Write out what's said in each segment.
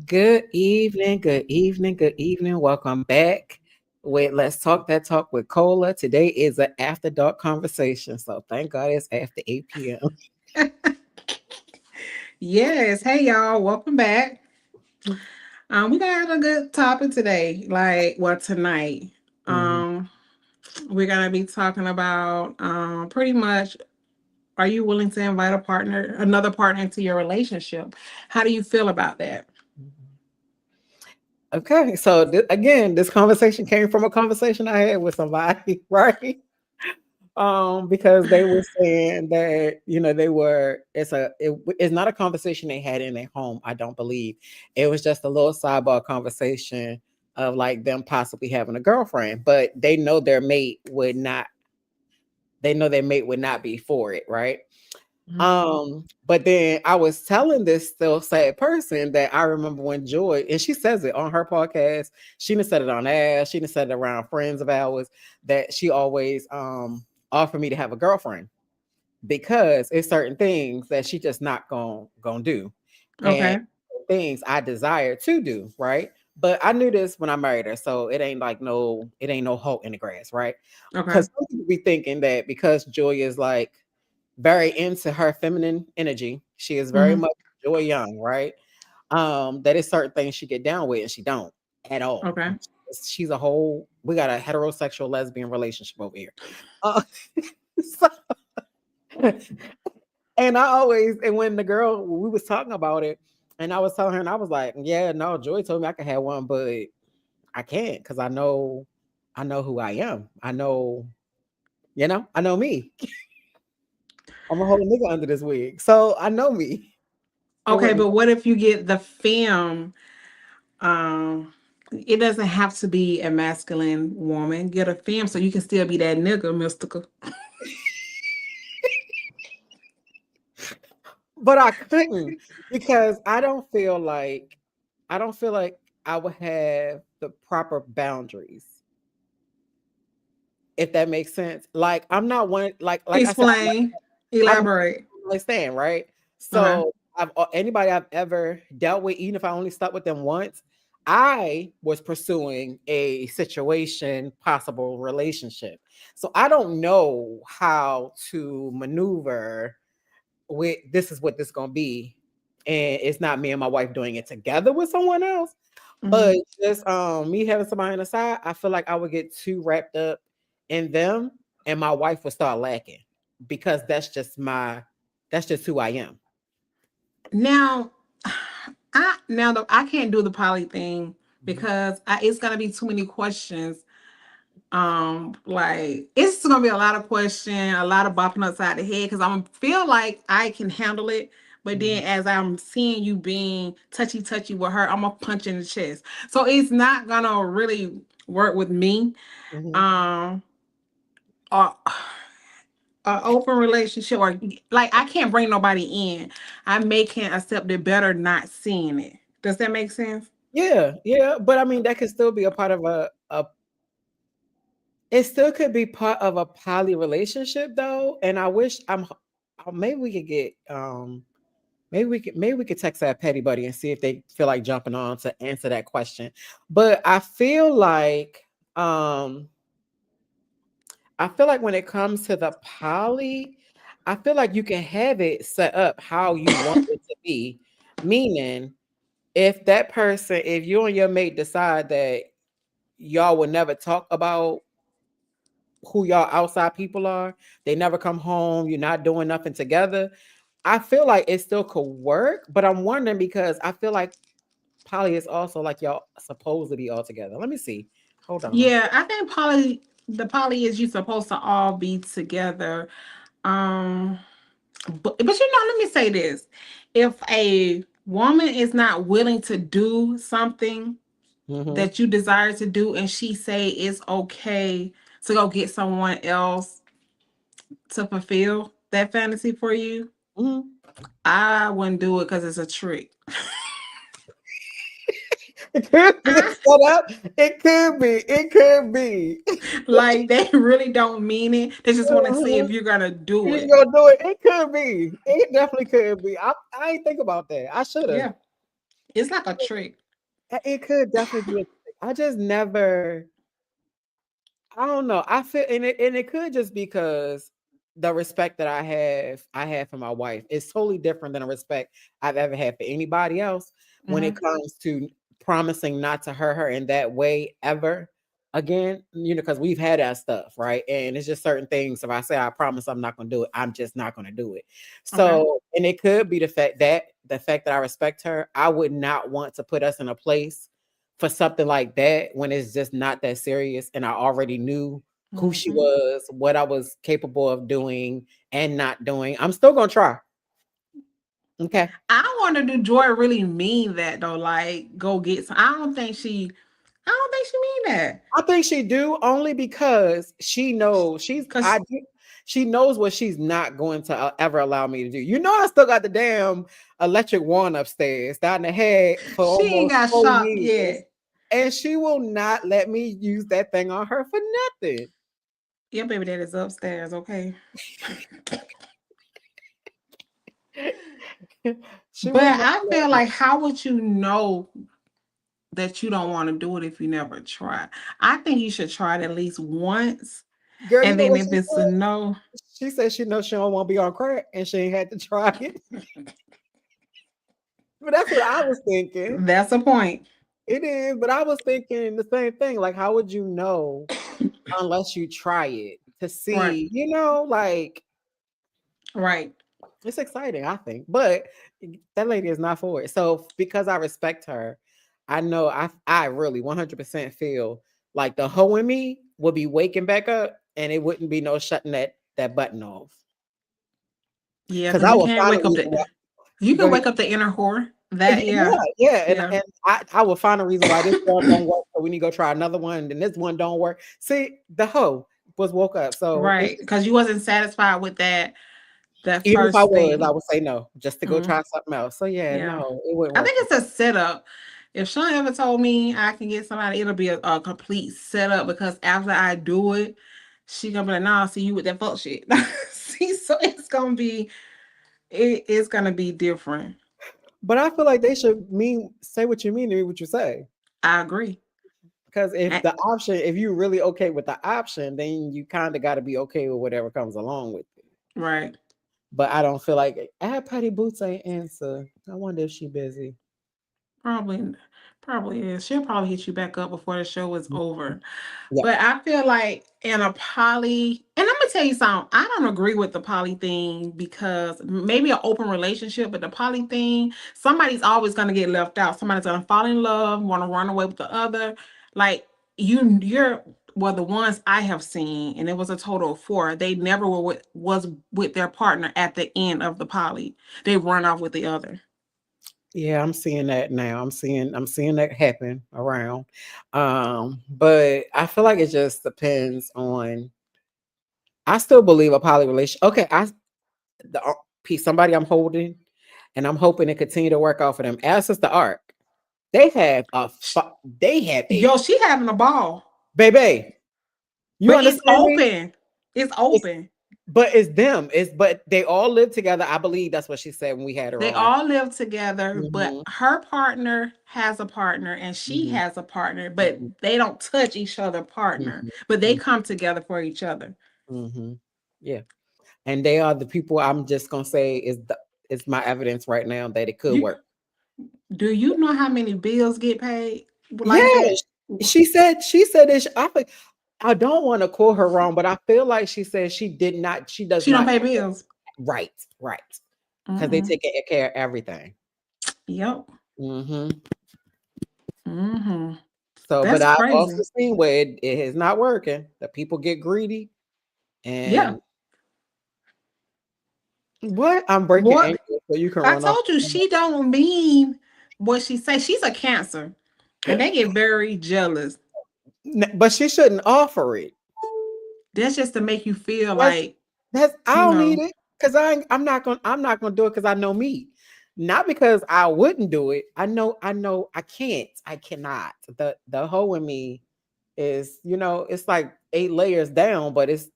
Good evening, good evening, good evening. Welcome back with Let's Talk That Talk with Cola. Today is an after dark conversation, so thank God it's after 8 p.m. Yes. Hey y'all, welcome back. We got a good topic today. Tonight. Mhm. Um, we're gonna be talking about pretty much, are you willing to invite another partner into your relationship? How do you feel about that? Okay, so again, this conversation came from a conversation I had with somebody, right? Because they were saying that they were. It's not a conversation they had in their home. I don't believe it was just a little sidebar conversation of like them possibly having a girlfriend, but they know their mate would not. They know their mate would not be for it, right? Mhm. But then I was telling this still sad person that I remember when Joy, and she says it on her podcast. She done said it on air. She done said it around friends of ours that she always offered me to have a girlfriend because it's certain things that she just not gonna do, and Okay. things I desire to do, right? But I knew this when I married her, so it ain't no halt in the grass, right? Okay. Because some people be thinking that because Joy is like very into her feminine energy, she is very Hmm. much Joy Young, right? That is certain things she get down with, and she don't at all. Okay. She's a whole. We got a heterosexual lesbian relationship over here. Uh, so and I always, and when the girl, we was talking about it, and I was telling her, and I was like, yeah, no, Joy told me I could have one, but I can't because I know who I am. I know me. I'm a whole nigga under this wig, so I know me. It Okay, wouldn't. but what if you get the femme? Um, it doesn't have to be a masculine woman. Get a femme so you can still be that nigga, mystical. But I couldn't because I don't feel like I would have the proper boundaries, if that makes sense. Like I'm not one like I said, Explain. I'm a Elaborate. like stand, right? Okay. So anybody I've ever dealt with, even if I only slept with them once, I was pursuing a situation, possible relationship. So I don't know how to maneuver with this is what this gonna be. And it's not me and my wife doing it together with someone else. But Hmm. just me having somebody on the side, I feel like I would get too wrapped up in them and my wife would start lacking because that's just who I am. Now, I can't do the poly thing Mhm. because it's gonna be too many questions. Like it's gonna be a lot of question, a lot of bopping upside the head because I'm gonna feel like I can handle it. But Mhm. then as I'm seeing you being touchy with her, I'm gonna punch in the chest. So it's not gonna really work with me. Mhm. Um, or a open relationship, or like I can't bring nobody in. I may can accept it better not seeing it. Does that make sense? Yeah, yeah, but I mean that could still be a part of a it still could be part of a poly relationship though. And I wish maybe we could get maybe we could text that petty buddy and see if they feel like jumping on to answer that question. But um I feel like when it comes to the poly, I feel like you can have it set up how you want it to be. Meaning, if you and your mate decide that y'all will never talk about who y'all outside people are, they never come home, you're not doing nothing together. I feel like it still could work, but I'm wondering because I feel like poly is also like y'all supposed to be all together. Let me see. Hold on. Yeah, I think the poly is you supposed to all be together. Um, but let me say this: if a woman is not willing to do something Hmm. that you desire to do, and she say it's okay to go get someone else to fulfill that fantasy for you, Hmm. I wouldn't do it because it's a trick. It could be a I, setup. It could be. It could be. like they really don't mean it. They just want to see Uh-huh. if you're gonna do You it. gonna do it? It could be. It definitely could be. I ain't think about that. I should have. Yeah. It's like a trick. It could definitely be. I just never. I don't know. I feel, and it could just because the respect that I have for my wife is totally different than a respect I've ever had for anybody else when it Hmm. comes to promising not to hurt her in that way ever again. Because we've had that stuff, right? And it's just certain things. If I say I promise I'm not going to do it, I'm just not going to do it. Okay. So, and it could be the fact that I respect her, I would not want to put us in a place for something like that when it's just not that serious and I already knew who she Hmm. was, what I was capable of doing and not doing. I'm still gonna try. Okay. I wonder, do Joy really mean that though? Like, go get some. I don't think she mean that. I think she do only because she knows Cause she knows what she's not going to ever allow me to do. I still got the damn electric wand upstairs down the head for she ain't almost got 4 years. shocked yet. And she will not let me use that thing on her for nothing. Your baby daddy's upstairs, okay? She But will not I let feel me. like, how would you know that you don't want to do it if you never try? I think you should try it at least once. Girl, you And know then what if she it's a said? no, She said she knows she don't want to be on crack and she ain't had to try it. But that's what I was thinking. that's a point. It is, but I was thinking the same thing. Like, how would you know unless you try it to Right. see, like Right. it's exciting, I think. But that lady is not for it. So because I respect her, I know I really 100% feel like the hoe in me would be waking back up and it wouldn't be no shutting that button off. Yeah, Because because I you will can't find a wake up reason the why. you Go can ahead. wake up the inner whore. That Yeah, yeah. yeah, and Yeah. and I will find a reason why this one don't work, so we need to go try another one, and then this one don't work. See, the hoe was woke up, so it's Right. just Because you wasn't satisfied with that even if I first was, I thing. would say no, just to go Mm, try something else. So yeah, yeah. no, it wouldn't I work think for it's a setup. If Sean ever told me I can get somebody, it'll be a complete setup because after I do it, she gonna be like, nah, see you with that fuck shit. See, so it's gonna be different. But I feel like they should say what you mean to me, what you say. I agree. Because A- if you're really okay with the option, then you kind of got to be okay with whatever comes along with it. right. But I don't feel like Patty Boots ain't answer. I wonder if she busy. Probably, probably is. She'll probably hit you back up before the show is over. Yeah. But I feel like in a poly, and I'm gonna tell you something. I don't agree with the poly thing because maybe an open relationship, but the poly thing, somebody's always gonna get left out. Somebody's gonna fall in love, want to run away with the other. Like you're well, the ones I have seen, and it was a total of four. They never were was with their partner at the end of the poly. They run off with the other. Yeah, I'm seeing that now. I'm seeing that happen around. But I feel like it just depends on. I still believe a poly relation. Okay, the piece somebody I'm holding, and I'm hoping to continue to work out for them. As is the arc, they have they have a Yo, she having a ball. baby. You But it's understand me? open. It's It's open. but it's them. But they all live together. I believe that's what she said when we had her They on. all live together, but Hmm. her partner has a partner and she Hmm. has a partner, but Hmm. they don't touch each other partner, but they Hmm. come together for each other. Hmm. Yeah. And they are the people I'm just gonna say is my evidence right now that it could You work. do you know how many bills get paid like that? Yes, she said that I don't want to call her wrong, but I feel like she said she does She don't not pay bills. right, right, because they Mm-mm. take care of everything. Yep. Hmm. Mm-hmm. So, but That's I've also crazy. seen where it is not working. The people get greedy, Yeah. and what I'm breaking What ankles so you can I run off. told you, she don't mean what she say. She's a cancer, and they get very jealous. But she shouldn't offer it. That's just to make you feel That's like, that's I you don't know, need it because I'm not gonna do it because I know me. Not because I wouldn't do it. I know I can't. I cannot. The hoe in me is, it's like 8 layers down, but it's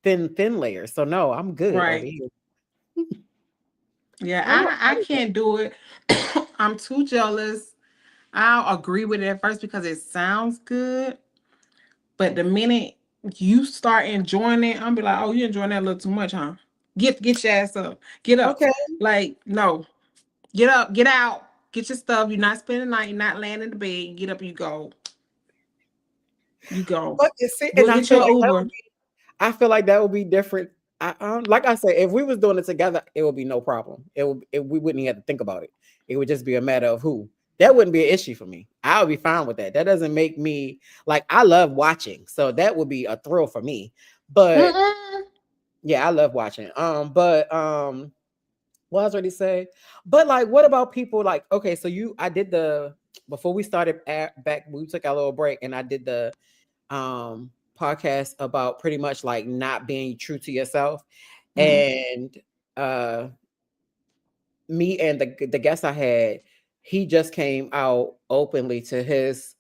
thin layers. So no, I'm good over right. here. Yeah, I will I can't do it. I'm too jealous. I'll agree with it at first because it sounds good, but the minute you start enjoying it, I'm be like, oh, you enjoying that a little too much, huh? Get your ass up. Get up. Okay. Like, no. Get up, get out, get your stuff. You're not spending the night, you're not laying in the bed. Get up, you go. You go. But you see, Go and I get feel your like that Uber. would be, I feel like that would be different. Like I said, if we was doing it together, it would be no problem. We wouldn't even have to think about it. It would just be a matter of who. That wouldn't be an issue for me. I would be fine with that. That doesn't make me like I love watching, so that would be a thrill for me. But Mm-mm. yeah, I love watching. What I was already say. But like, what about people like? Okay, so I did the before we started back. We took our little break, and I did the podcast about pretty much like not being true to yourself, Mhm. and uh me and the guest I had, he just came out openly to his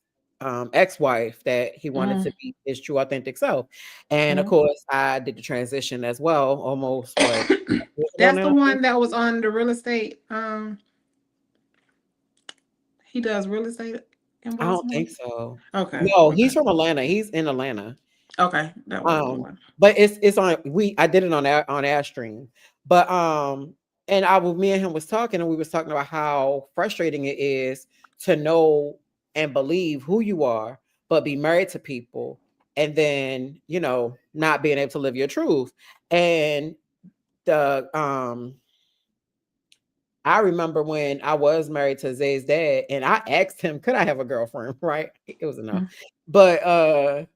ex-wife that he wanted Mhm. to be his true authentic self. And of Mhm. course I did the transition as well, almost what years ago That's the now, I think. one that was on the real estate. He does real estate in I don't Baltimore. think so. Okay. No, Okay. he's from Atlanta. He's in Atlanta. Okay. That was the Um, one. but it's on I did it on our stream. But and me and him was talking, and we was talking about how frustrating it is to know and believe who you are, but be married to people and then, not being able to live your truth. And the I remember when I was married to Zay's dad, and I asked him, could I have a girlfriend? Right? It was a no. Mhm. But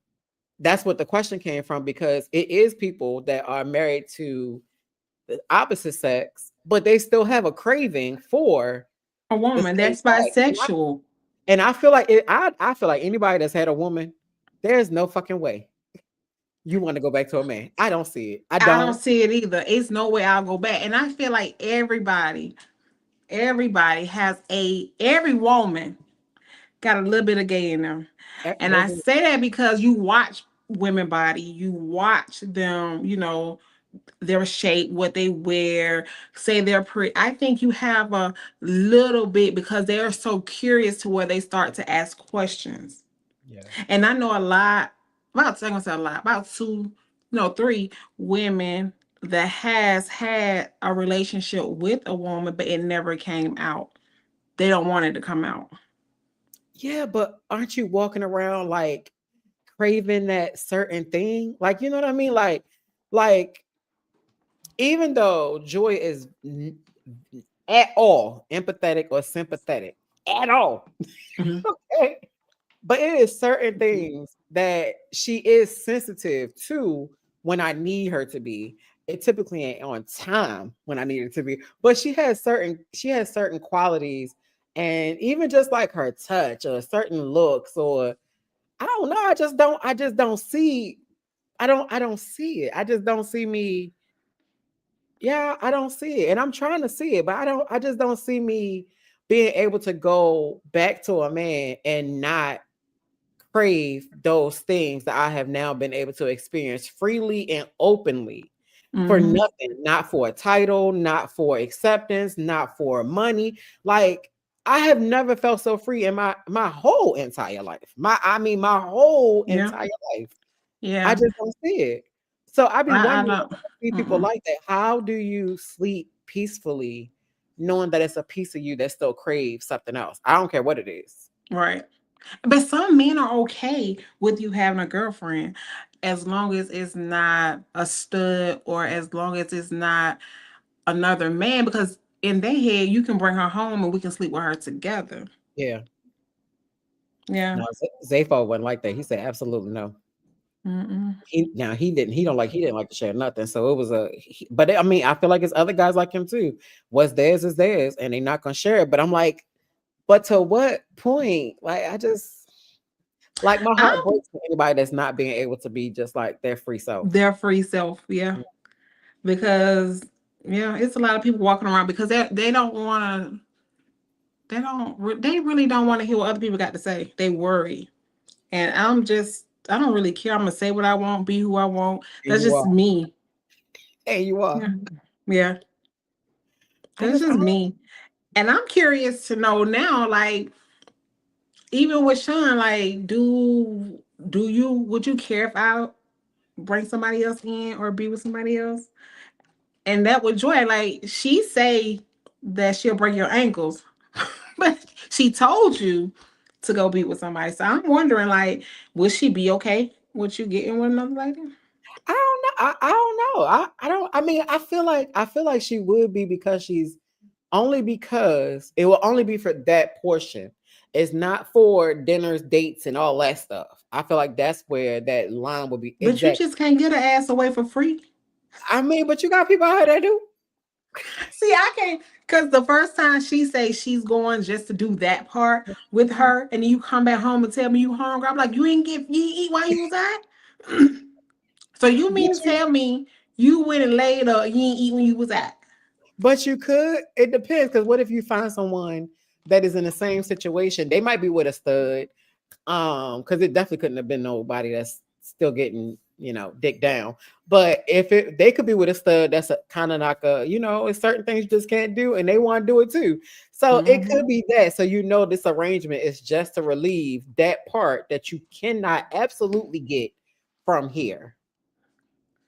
that's what the question came from, because it is people that are married to the opposite sex, but they still have a craving for A the woman. same That's sex. bisexual. And I feel like I feel like anybody that's had a woman, there's no fucking way you want to go back to a man. I don't see it. I I don't don't. see it either. It's no way I'll go back. And I feel like everybody has every woman got a little bit of gay in them. And They I do. say that because you watch women body, you watch them, their shape, what they wear, say they're pretty. I think you have a little bit because they are so curious to where they start to ask questions. Yeah. And I know a lot, about I'm gonna say a lot, about two, no, three women that has had a relationship with a woman, but it never came out. They don't want it to come out. Yeah, but aren't you walking around like craving that certain thing? Like, you know what I mean? Like even though Joy is at all empathetic or sympathetic at all, Mhm. okay? But it is certain things that she is sensitive to when I need her to be. It typically ain't on time when I need it to be, but she has certain qualities, and even just like her touch or certain looks, or I don't know, I just don't see I don't see it. I just don't see me. Yeah, I don't see it. And I'm trying to see it, but I just don't see me being able to go back to a man and not crave those things that I have now been able to experience freely and openly for Mhm. nothing, not for a title, not for acceptance, not for money. Like I have never felt so free in my whole entire life. My whole Yeah. entire life. I Yeah. just don't see it. So I be I wondering don't. when I see people Mm-mm. like that, how do you sleep peacefully knowing that it's a piece of you that still craves something else? I don't care what it is. Right. But some men are okay with you having a girlfriend as long as it's not a stud or as long as it's not another man, because in their head you can bring her home and we can sleep with her together. Yeah. Yeah. No, Zayfo wasn't like that. He said absolutely no. Mm-mm. He didn't like to share nothing. So it was but I mean, I feel like it's other guys like him too. What's theirs is theirs, and they're not gonna share it. But I'm like, but to what point? Like, I just like my heart I'm breaks for anybody that's not being able to be just like their free self. their free self, yeah. Because yeah, it's a lot of people walking around because they don't want to. They really don't want to hear what other people got to say. They worry, and I don't really care. I'm gonna say what I want, be who I want. And That's you just are. me. And you are. Yeah, yeah. I That's just I just don't me. And I'm curious to know now, like, even with Sean, like, would you care if I bring somebody else in or be with somebody else? And that with Joy, like, she say that she'll break your ankles, but she told you to go be with somebody. So I'm wondering, like, would she be okay with you getting with another lady? I don't know. I don't know. I don't. I mean, I feel like she would be because she's only because it will only be for that portion. It's not for dinners, dates, and all that stuff. I feel like that's where that line would be But you exact. just can't get her ass away for free. I mean, but you got people out there that do. See, I can't, because the first time she say she's going just to do that part with her, and then you come back home and tell me you hungry. I'm like, you ain't eat while you was at. So you But mean to you, tell me you went and laid up, you ain't eat when you was at? but you could. It depends. Because what if you find someone that is in the same situation? They might be with a stud. Because it definitely couldn't have been nobody that's still getting, dick down. But if they could be with a stud that's kind of like it's certain things you just can't do, and they want to do it too. So it could Mm-hmm. be that. So this arrangement is just to relieve that part that you cannot absolutely get from here.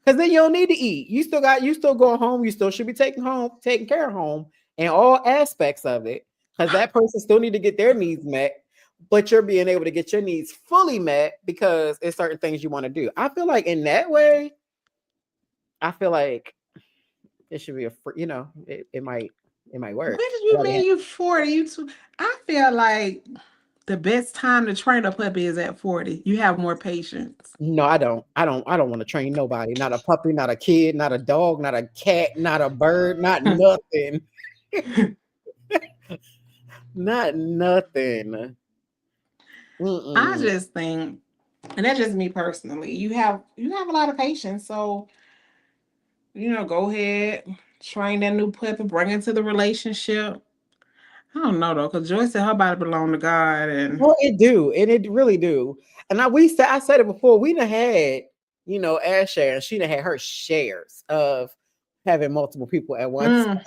Because then you don't need to eat. You still going home. You still should be taking care of home and all aspects of it. Because that person still need to get their needs met, but you're being able to get your needs fully met because it's certain things you want to do. I feel like in that way, I feel like it should be a free, it might When work. did you mean you 40? You too? I feel like the best time to train a puppy is at 40. You have more patience. No, I don't. I don't want to train nobody. Not a puppy, not a kid, not a dog, not a cat, not a bird, not nothing. Not nothing. I Mm-mm. just think, and that's just me personally. You have a lot of patience, so go ahead, train that new puppy, bring it to the relationship. I don't know though, because Joyce said her body belonged to God, and Well, it do, and it really do. And I said it before. We done had, our share, and she done had her shares of having multiple people at once. mm,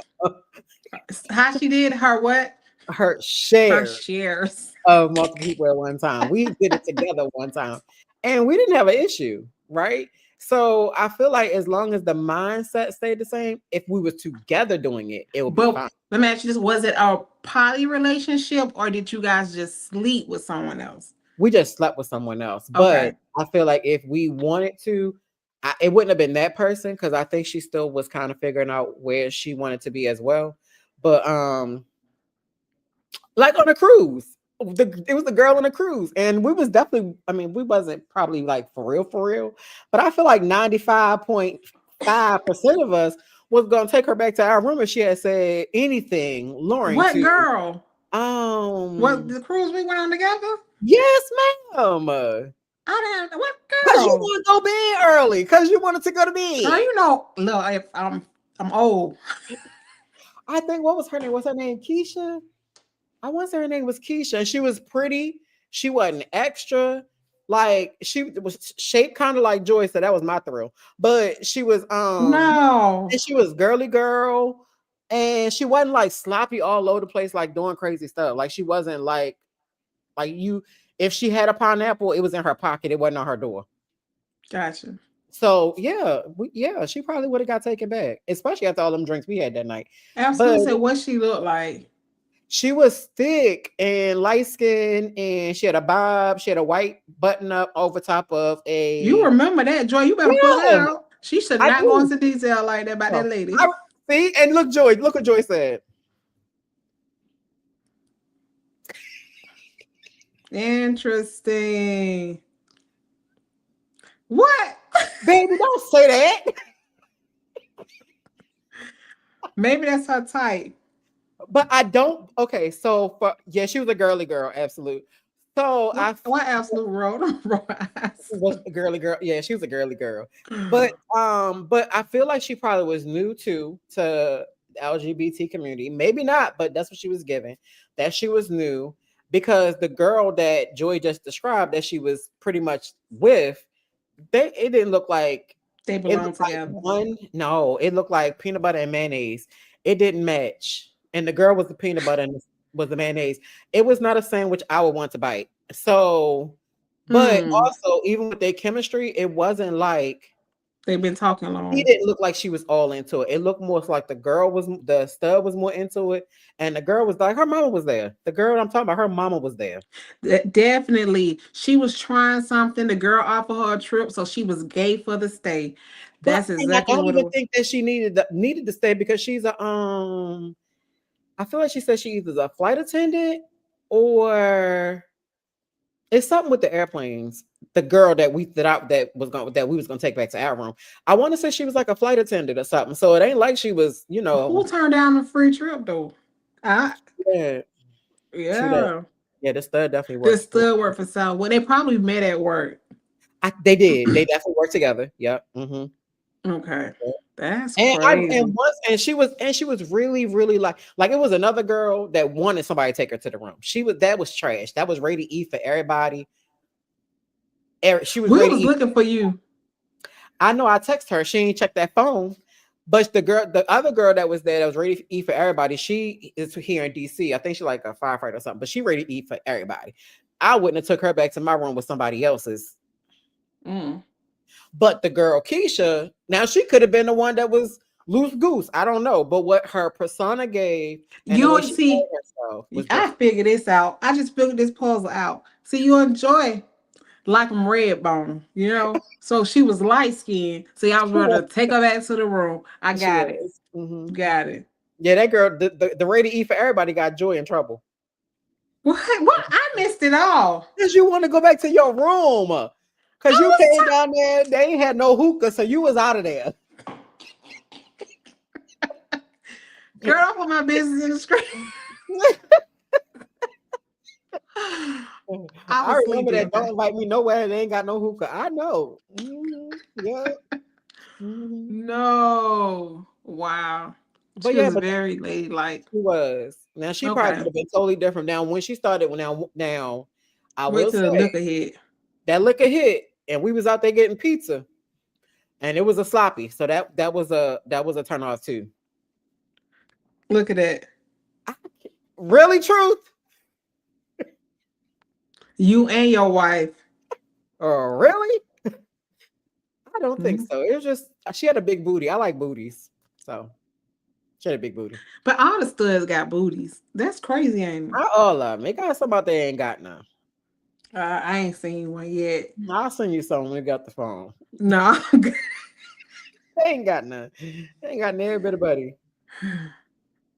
how she did her what? Her Her share shares. of multiple people at one time. We did it together one time, and we didn't have an issue, right? So I feel like as long as the mindset stayed the same, if we were together doing it, it would be But fine. let me ask you this: was it a poly relationship, or did you guys just sleep with someone else? We just slept with someone else. But Okay. I feel like if we wanted to, it wouldn't have been that person because I think she still was kind of figuring out where she wanted to be as well. But like on a cruise, it was the girl on a cruise, and we was definitely. I mean, we wasn't probably like for real, but I feel like 95.5% of us was gonna take her back to our room if she had said anything luring What to. girl? What Um, the cruise we went on together? yes, ma'am. I didn't. What Cause you girl? want to go bed early. Cause you wanted to go to Girl, bed. look, if I'm old. I think what was her name? Was her name Keisha? I want to say her name was Keisha. And she was pretty. She wasn't extra. Like she was shaped kind of like Joy, so that was my thrill. But she was No. and she was girly girl, and she wasn't like sloppy all over the place, like doing crazy stuff. Like she wasn't like you. If she had a pineapple, it was in her pocket. It wasn't on her door. Gotcha. So yeah, she probably would have got taken back, especially after all them drinks we had that night. But Absolutely said what she looked like. she was thick and light skinned, and she had a bob. She had a white button up over top of You a remember that, Joy. You better pull that yeah. out. She should I not go do. into detail like that about that Oh, lady. I, see, and look, Joy. Look what Joy said. Interesting. What? Baby, don't say that. Maybe that's her type. But I don't. Okay, so she was a girly girl, absolute. So What absolute road eyes. was a girly girl. Yeah, she was a girly girl. But I feel like she probably was new to the LGBT community. Maybe not, but that's what she was given. That she was new because the girl that Joy just described that she was pretty much with, it didn't look like They it belong looked like together. one. No, it looked like peanut butter and mayonnaise. It didn't match. and the girl was the peanut butter and was the mayonnaise. It was not a sandwich I would want to bite. So, but Mm. also even with their chemistry, it wasn't like They've been talking he long. didn't look like she was all into it. It looked more like the stud was more into it, and the girl was like her mama was there. The girl I'm talking about, her mama was there. Definitely. She was trying something. The girl offered her a trip, so she was gay for the stay. But That's and I exactly don't what it even was. think that she needed to stay because she's a I feel like she said she either a flight attendant or it's something with the airplanes. The girl that we was gonna take back to our room. I want to say she was like a flight attendant or something. So it ain't like she was, Who turned down the free trip though? I yeah, true that. Yeah. Yeah, the stud definitely The works. stud worked for South. Well, they probably met at work. They did. They definitely worked together. Yep. Mm-hmm. Okay. That's And I crazy. and she was really really like it was another girl that wanted somebody to take her to the room. That was trash. That was rated E for everybody. She was We rated was E. looking for you. I know I text her. She ain't checked that phone. But the other girl that was there that was rated E for everybody, she is here in DC. I think she's like a firefighter or something, but she rated E for everybody. I wouldn't have took her back to my room with somebody else's. Mm. But the girl Keisha, now she could have been the one that was loose goose. I don't know. But what her persona gave and the way You she see, carried herself was I different. figured this out. I just figured this puzzle out. See, you enjoy like them red bone, you know? So she was light skinned. So I was She ready was. to take her back to the room. I She got it. was. Mhm. Got it. Yeah, that girl, the rated E for everybody got Joy in trouble. What? I missed it all. Because you want to go back to your room. Because I you was came down there, they ain't had no hookah, so you was out of there. girl, I put my business in the screen. I I was remember sleepy, that. Don't okay? invite me nowhere. They ain't got no hookah. I know. Yeah. Mhm. No. Wow. But She yeah, was but very ladylike. she was. Now she probably Okay. could have been totally different. Now when she started, now I Wait will till the say liquor hit. that liquor hit, and we was out there getting pizza, and it was a sloppy. So that was a turn off too. Look at that. Really, truth? You and your wife. Really? I don't think Mhm. so. It was just she had a big booty. I like booties, so she had a big booty. But all the studs got booties. That's crazy, ain't it? Not all of them. They got some out there ain't got none. I ain't seen one yet. I'll send you some when we got the phone. No. They ain't got none. They ain't got every bit of buddy.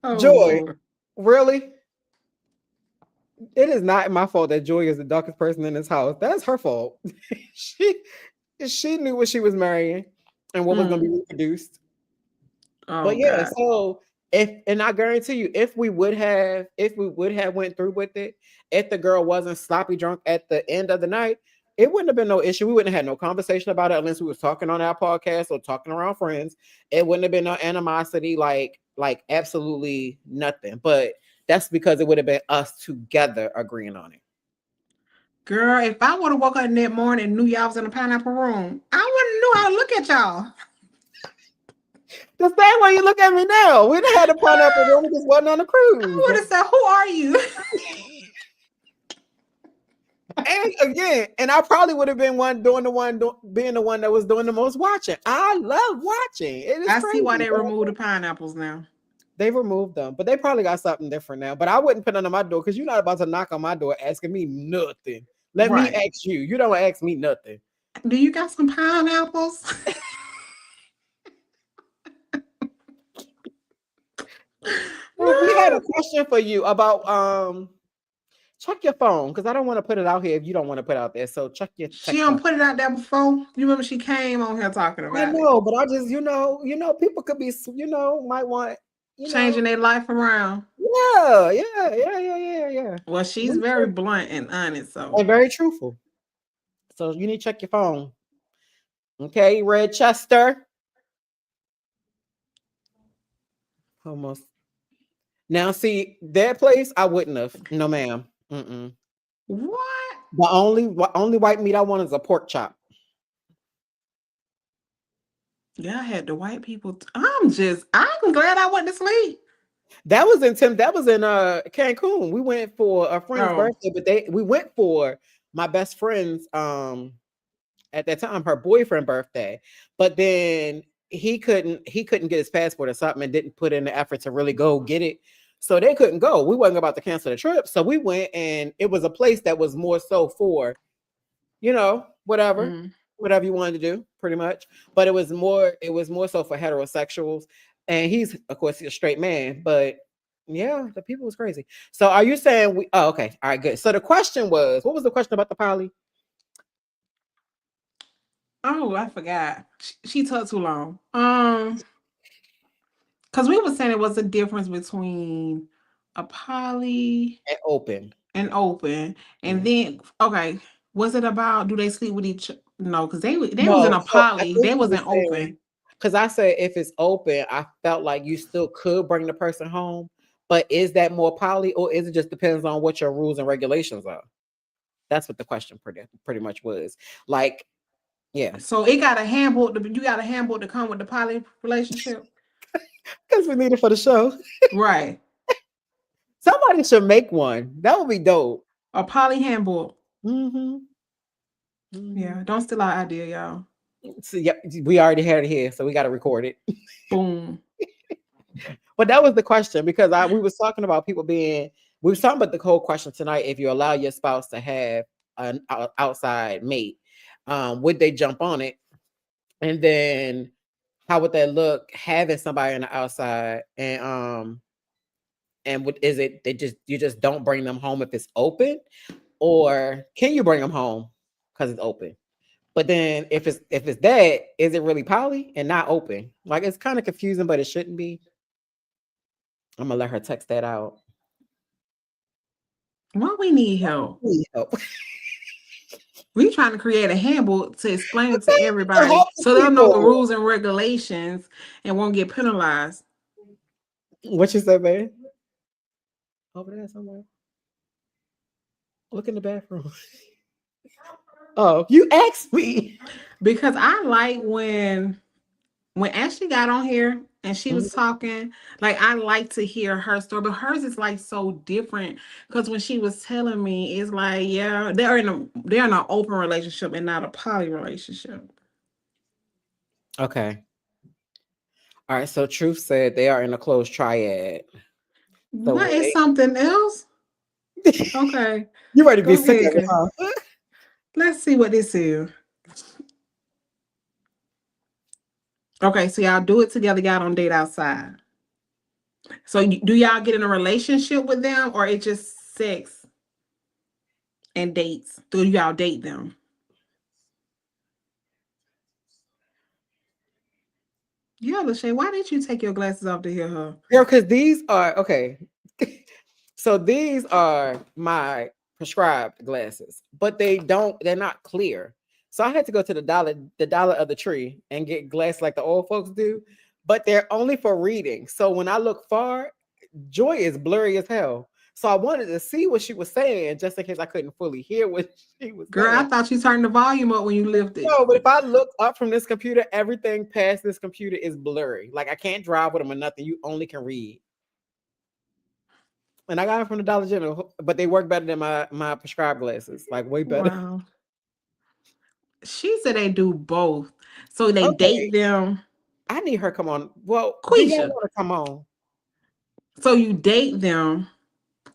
Oh Joy, Lord. really? It is not my fault that Joy is the darkest person in this house. That's her fault. she she knew what she was marrying and what was going to Mm. be reproduced. Oh But yeah, God. so and I guarantee you, if we would have went through with it, if the girl wasn't sloppy drunk at the end of the night, it wouldn't have been no issue. We wouldn't have had no conversation about it unless we was talking on our podcast or talking around friends. It wouldn't have been no animosity, like absolutely nothing. But that's because it would have been us together agreeing on it. Girl, if I would have woke up that morning and knew y'all was in the pineapple room, I wouldn't know how to look at y'all. The same way you look at me now. We done had a pineapple room, we just wasn't on a I cruise. would have said, "Who are you?" And again, and I probably would have been being the one that was doing the most watching. I love watching. It is I see why crazy. they removed the pineapples now. They removed them, but they probably got something different now. But I wouldn't put it on my door because you're not about to knock on my door asking me nothing. Let me Right. ask you. You don't ask me nothing. Do you got some pineapples? Well, we had a No. question for you about check your phone because I don't want to put it out here if you don't want to put it out there. So check your She text don't message. put it out there before. You remember she came on here talking I about it. know, but I just people could be might want you know Changing their life around. yeah. Well, she's We very sure- blunt and honest, so And very truthful. So you need to check your phone. Okay, Red Chester. Almost. Now, see that place, I wouldn't have. No, ma'am. Mm-mm. what? The only white meat I want is a pork chop. Yeah, I had the white people. I'm glad I went to sleep. That was in Cancun. We went for a friend's Oh, birthday, but we went for my best friend's at that time her boyfriend birthday. But then he couldn't get his passport or something and didn't put in the effort to really go get it. So they couldn't go. We wasn't about to cancel the trip. So we went, and it was a place that was more so for, whatever. mm. Whatever you wanted to do, pretty much. But it was more so for heterosexuals. And he's, of course, he's a straight man, but yeah, the people was crazy. So are you saying okay. All right, good. So the question was, what was the question about the poly? Oh, I forgot. She took too long. Because we were saying it was a difference between a poly And open. and open, and Mhm. then okay, was it about do they sleep with each? No, because they was in No, a so I poly. think They he was wasn't saying, open. because I said if it's open, I felt like you still could bring the person home. But is that more poly, or is it just depends on what your rules and regulations are? That's what the question pretty much was. Like, yeah. So it got a handbook. You got a handbook to come with the poly relationship, Because we need it for the show. right? Somebody should make one. That would be dope. A poly handbook. Mm-hmm. Yeah, don't steal our idea, y'all. So, yep, we already had it here, so we got to record it. Boom. But that was the question, because we was talking about we was talking about the whole question tonight. If you allow your spouse to have an outside mate, would they jump on it? And then how would that look having somebody on the outside? And what is it? You just don't bring them home if it's open, or can you bring them home because it's open? But then if it's that, is it really poly and not open? Like, it's kind of confusing, but it shouldn't be. I'm gonna let her text that out. Why we need help? Need help. We trying to create a handbook to explain it to To everybody help the so they'll know the people. rules and regulations and won't get penalized. What you said, man? Over there somewhere. Look in the bathroom. Oh, you asked me. Because I like when Ashley got on here and she Mhm. was talking, like I like to hear her story, but hers is like so different. Because when she was telling me, it's like, yeah, they're in an open relationship and not a poly relationship. Okay. All right. So Truth said they are in a closed triad. So What will is something else? they? Okay, You ready to be go sick of ahead, it, girl. huh? Let's see what this is. Okay, so y'all do it together. Y'all don't date outside. So do y'all get in a relationship with them, or it's just sex and dates? Do y'all date them? Yeah, Lachey, why didn't you take your glasses off to hear her? Girl, because these are okay. So these are my prescribed glasses, but they're not clear. So I had to go to the dollar of the tree and get glasses like the old folks do, but they're only for reading. So when I look far, Joy is blurry as hell. So I wanted to see what she was saying just in case I couldn't fully hear what she was Girl, saying. I thought you turned the volume up when you lifted. No, but if I look up from this computer, everything past this computer is blurry. Like, I can't drive with them or nothing. You only can read. And I got them from the Dollar General, but they work better than my prescribed glasses. Like, way better. Wow. She said they do both. So they Okay, date them. I need her come on. Well, do y'all Quisha. want to come on? So you date them,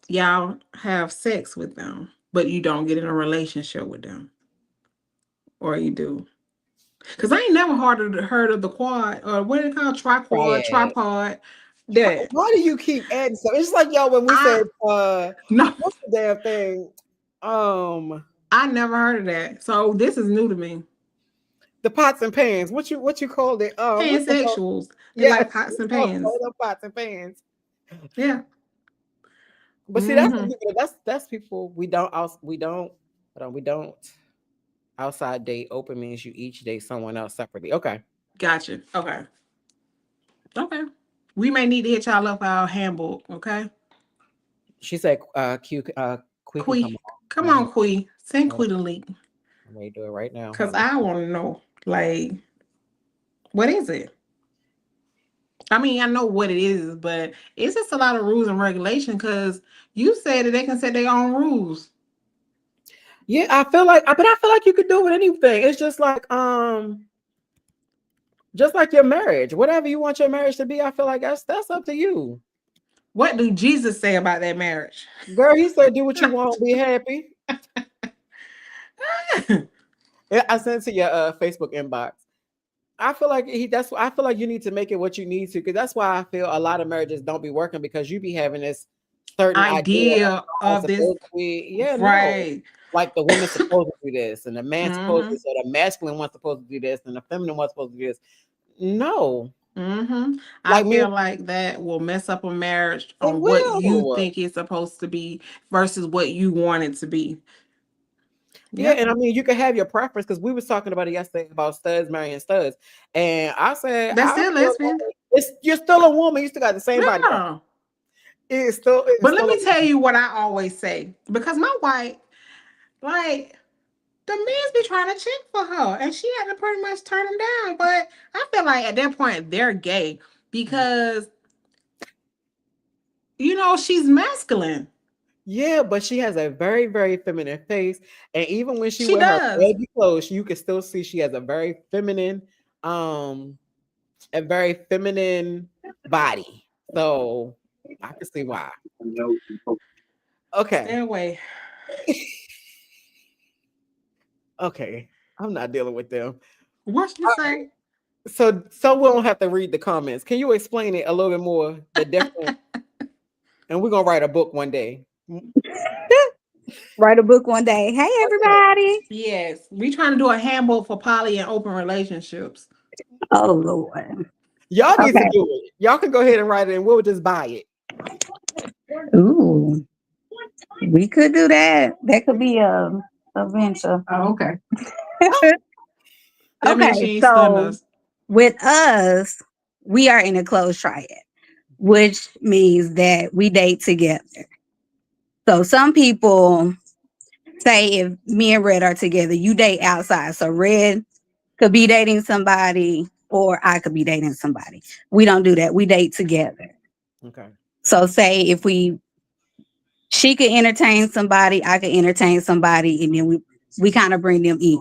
y'all have sex with them, but you don't get in a relationship with them. Or you do. Because I ain't never heard of the quad or what it called triquad, Triad. tripod. That Why do you keep adding stuff? It's like, yo, when we I said no, what's the damn thing? I never heard of that. So this is new to me. The pots and pans. What you called it? What's the whole Pansexuals. They yes, like pots and oh, pans. straight up pots and pans. Yeah. But see, that's the Hmm. people that's people we don't outside date. Open means you each date someone else separately. Okay. Gotcha. Okay. Okay. We may need to hit y'all up our handbook. Okay. She said Qui can come Quee. Come on. on, Quee. Send Hold on. Quee the link. I'm ready to do it right now. Cause Hold on. I want to know. Like, what is it? I mean, I know what it is, but it's just a lot of rules and regulation because you said that they can set their own rules. Yeah, but I feel like you could do with anything. It's just like your marriage. Whatever you want your marriage to be, I feel like that's up to you. What do Jesus say about that marriage? Girl, he said do what you want, be happy. Yeah, I sent it to your Facebook inbox. I feel like I feel like you need to make it what you need to, because that's why I feel a lot of marriages don't be working, because you be having this certain idea of Idea how it's of this, supposed to be. Yeah, no. right? Like the woman's supposed to do this, and the man's supposed to, Mm-hmm. so the masculine one's supposed to do this, and the feminine one's supposed to do this. No. Mm-hmm. I Like me, feel like that will mess up a marriage it on what you will. think it's supposed to be versus what you want it to be. Yeah, Yeah, and I mean, you can have your preference, because we was talking about it yesterday about studs marrying studs, and I said that's I still feel lesbian. like you're still a woman. You still got the same body count. Yeah. It's But let still a me tell woman. you what I always say because my wife, like, the man's be trying to check for her, and she had to pretty much turn him down. But I feel like at that point they're gay because she's masculine. Yeah, but she has a very, very feminine face, and even when she She wear her does. baggy clothes, you can still see she has um, a very feminine body. So I can see why. Stay Okay, away. okay, I'm not dealing with them. What you say? So we don't have to read the comments. Can you explain it a little bit more? The difference, and we're gonna write a book one day. Write a book one day. Hey, Okay. everybody. Yes, we trying to do a handbook for poly and open relationships. Oh, Lord. Y'all need to Okay. do it. Y'all can go ahead and write it, and we'll just buy it. Ooh, we could do that. That could be a venture. Oh, okay. That means she Okay. ain't stunned So us. with us, we are in a closed triad, which means that we date together. So some people say if me and Red are together, you date outside. So Red could be dating somebody or I could be dating somebody. We don't do that. We date together. Okay. So say if she could entertain somebody, I could entertain somebody, and then we kind of bring them in.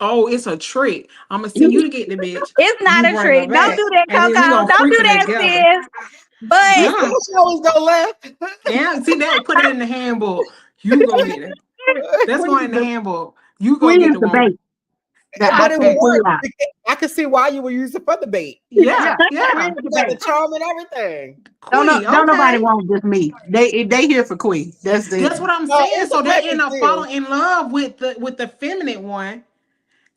Oh, it's a trick. I'm gonna send you to get the bitch. It's You not a bring her trick. Don't back, do that, and then we Coco. gonna Don't freak do her that, together. sis. You But see Yeah, how she always go left? yeah. See that? Put it in the handbook. You go get it. That's Queen going is in the the handbook. You go queen get is the the woman. bait that I But it would can't pull work. out. I can see why you would use it for the bait. Yeah, Yeah, yeah. queen is the Got the bait. charm and everything. Don't know, Queen. don't nobody Okay. want just me. They here for queen. That's That's it. what I'm No, saying. it's a So they end package up deal. falling in love with the feminine one,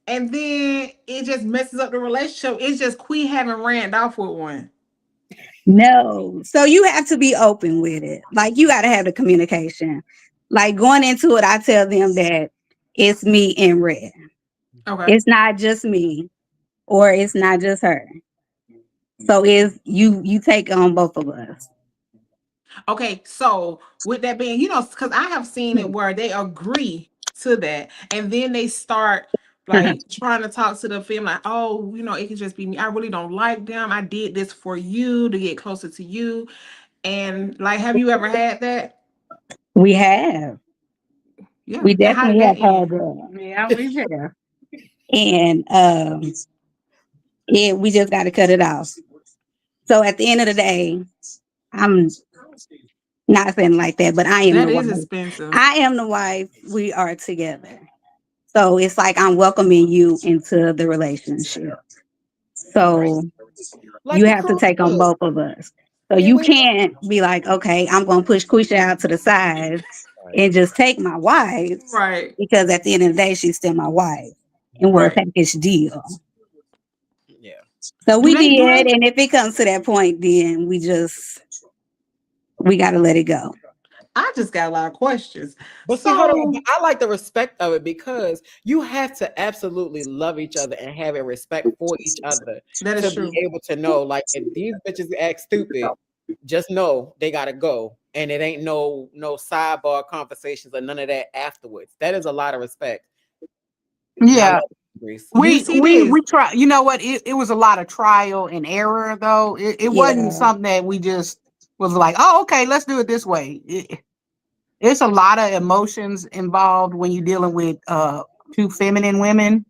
and then it just messes up the relationship. It's just Queen having ran off with one. no. So you have to be open with it. Like you got to have the communication. Like going into it, I tell them that it's me and Red. Okay. It's not just me, or it's not just her. So it's you take on both of us. Okay, so with that being, because I have seen it where they agree to that, and then they start like trying to talk to the family, like, oh, it can just be me. I really don't like them. I did this for you to get closer to you. And like, have you ever had that? We have. Yeah. We And how did definitely that have had end? that. Yeah, we here. And we just got to cut it off. So at the end of the day, I'm not saying like that, but I am That the is wife. expensive. I am the wife. We are together. So it's like I'm welcoming you into the relationship. So Like you the have to cruise take on ship. both of us. So Yeah, you can't be like, okay, I'm going to push Quisha out to the side and just take my wife, Right. because at the end of the day, she's still my wife and we're a Right. package deal. yeah. So Do we they do did. they And if it comes to that point, then we got to let it go. I just got a lot of questions. But see, hold on. So But I like the respect of it, because you have to absolutely love each other and have a respect for each other that is to be true. able to know, like, if these bitches act stupid, just know they gotta go, and it ain't no sidebar conversations or none of that afterwards. That is a lot of respect. And I Yeah, love it. Reese. You see this? we try. You know what? It was a lot of trial and error, though. It wasn't Yeah. something that we just was like, oh, okay, let's do it this way. It's a lot of emotions involved when you're dealing with two feminine women.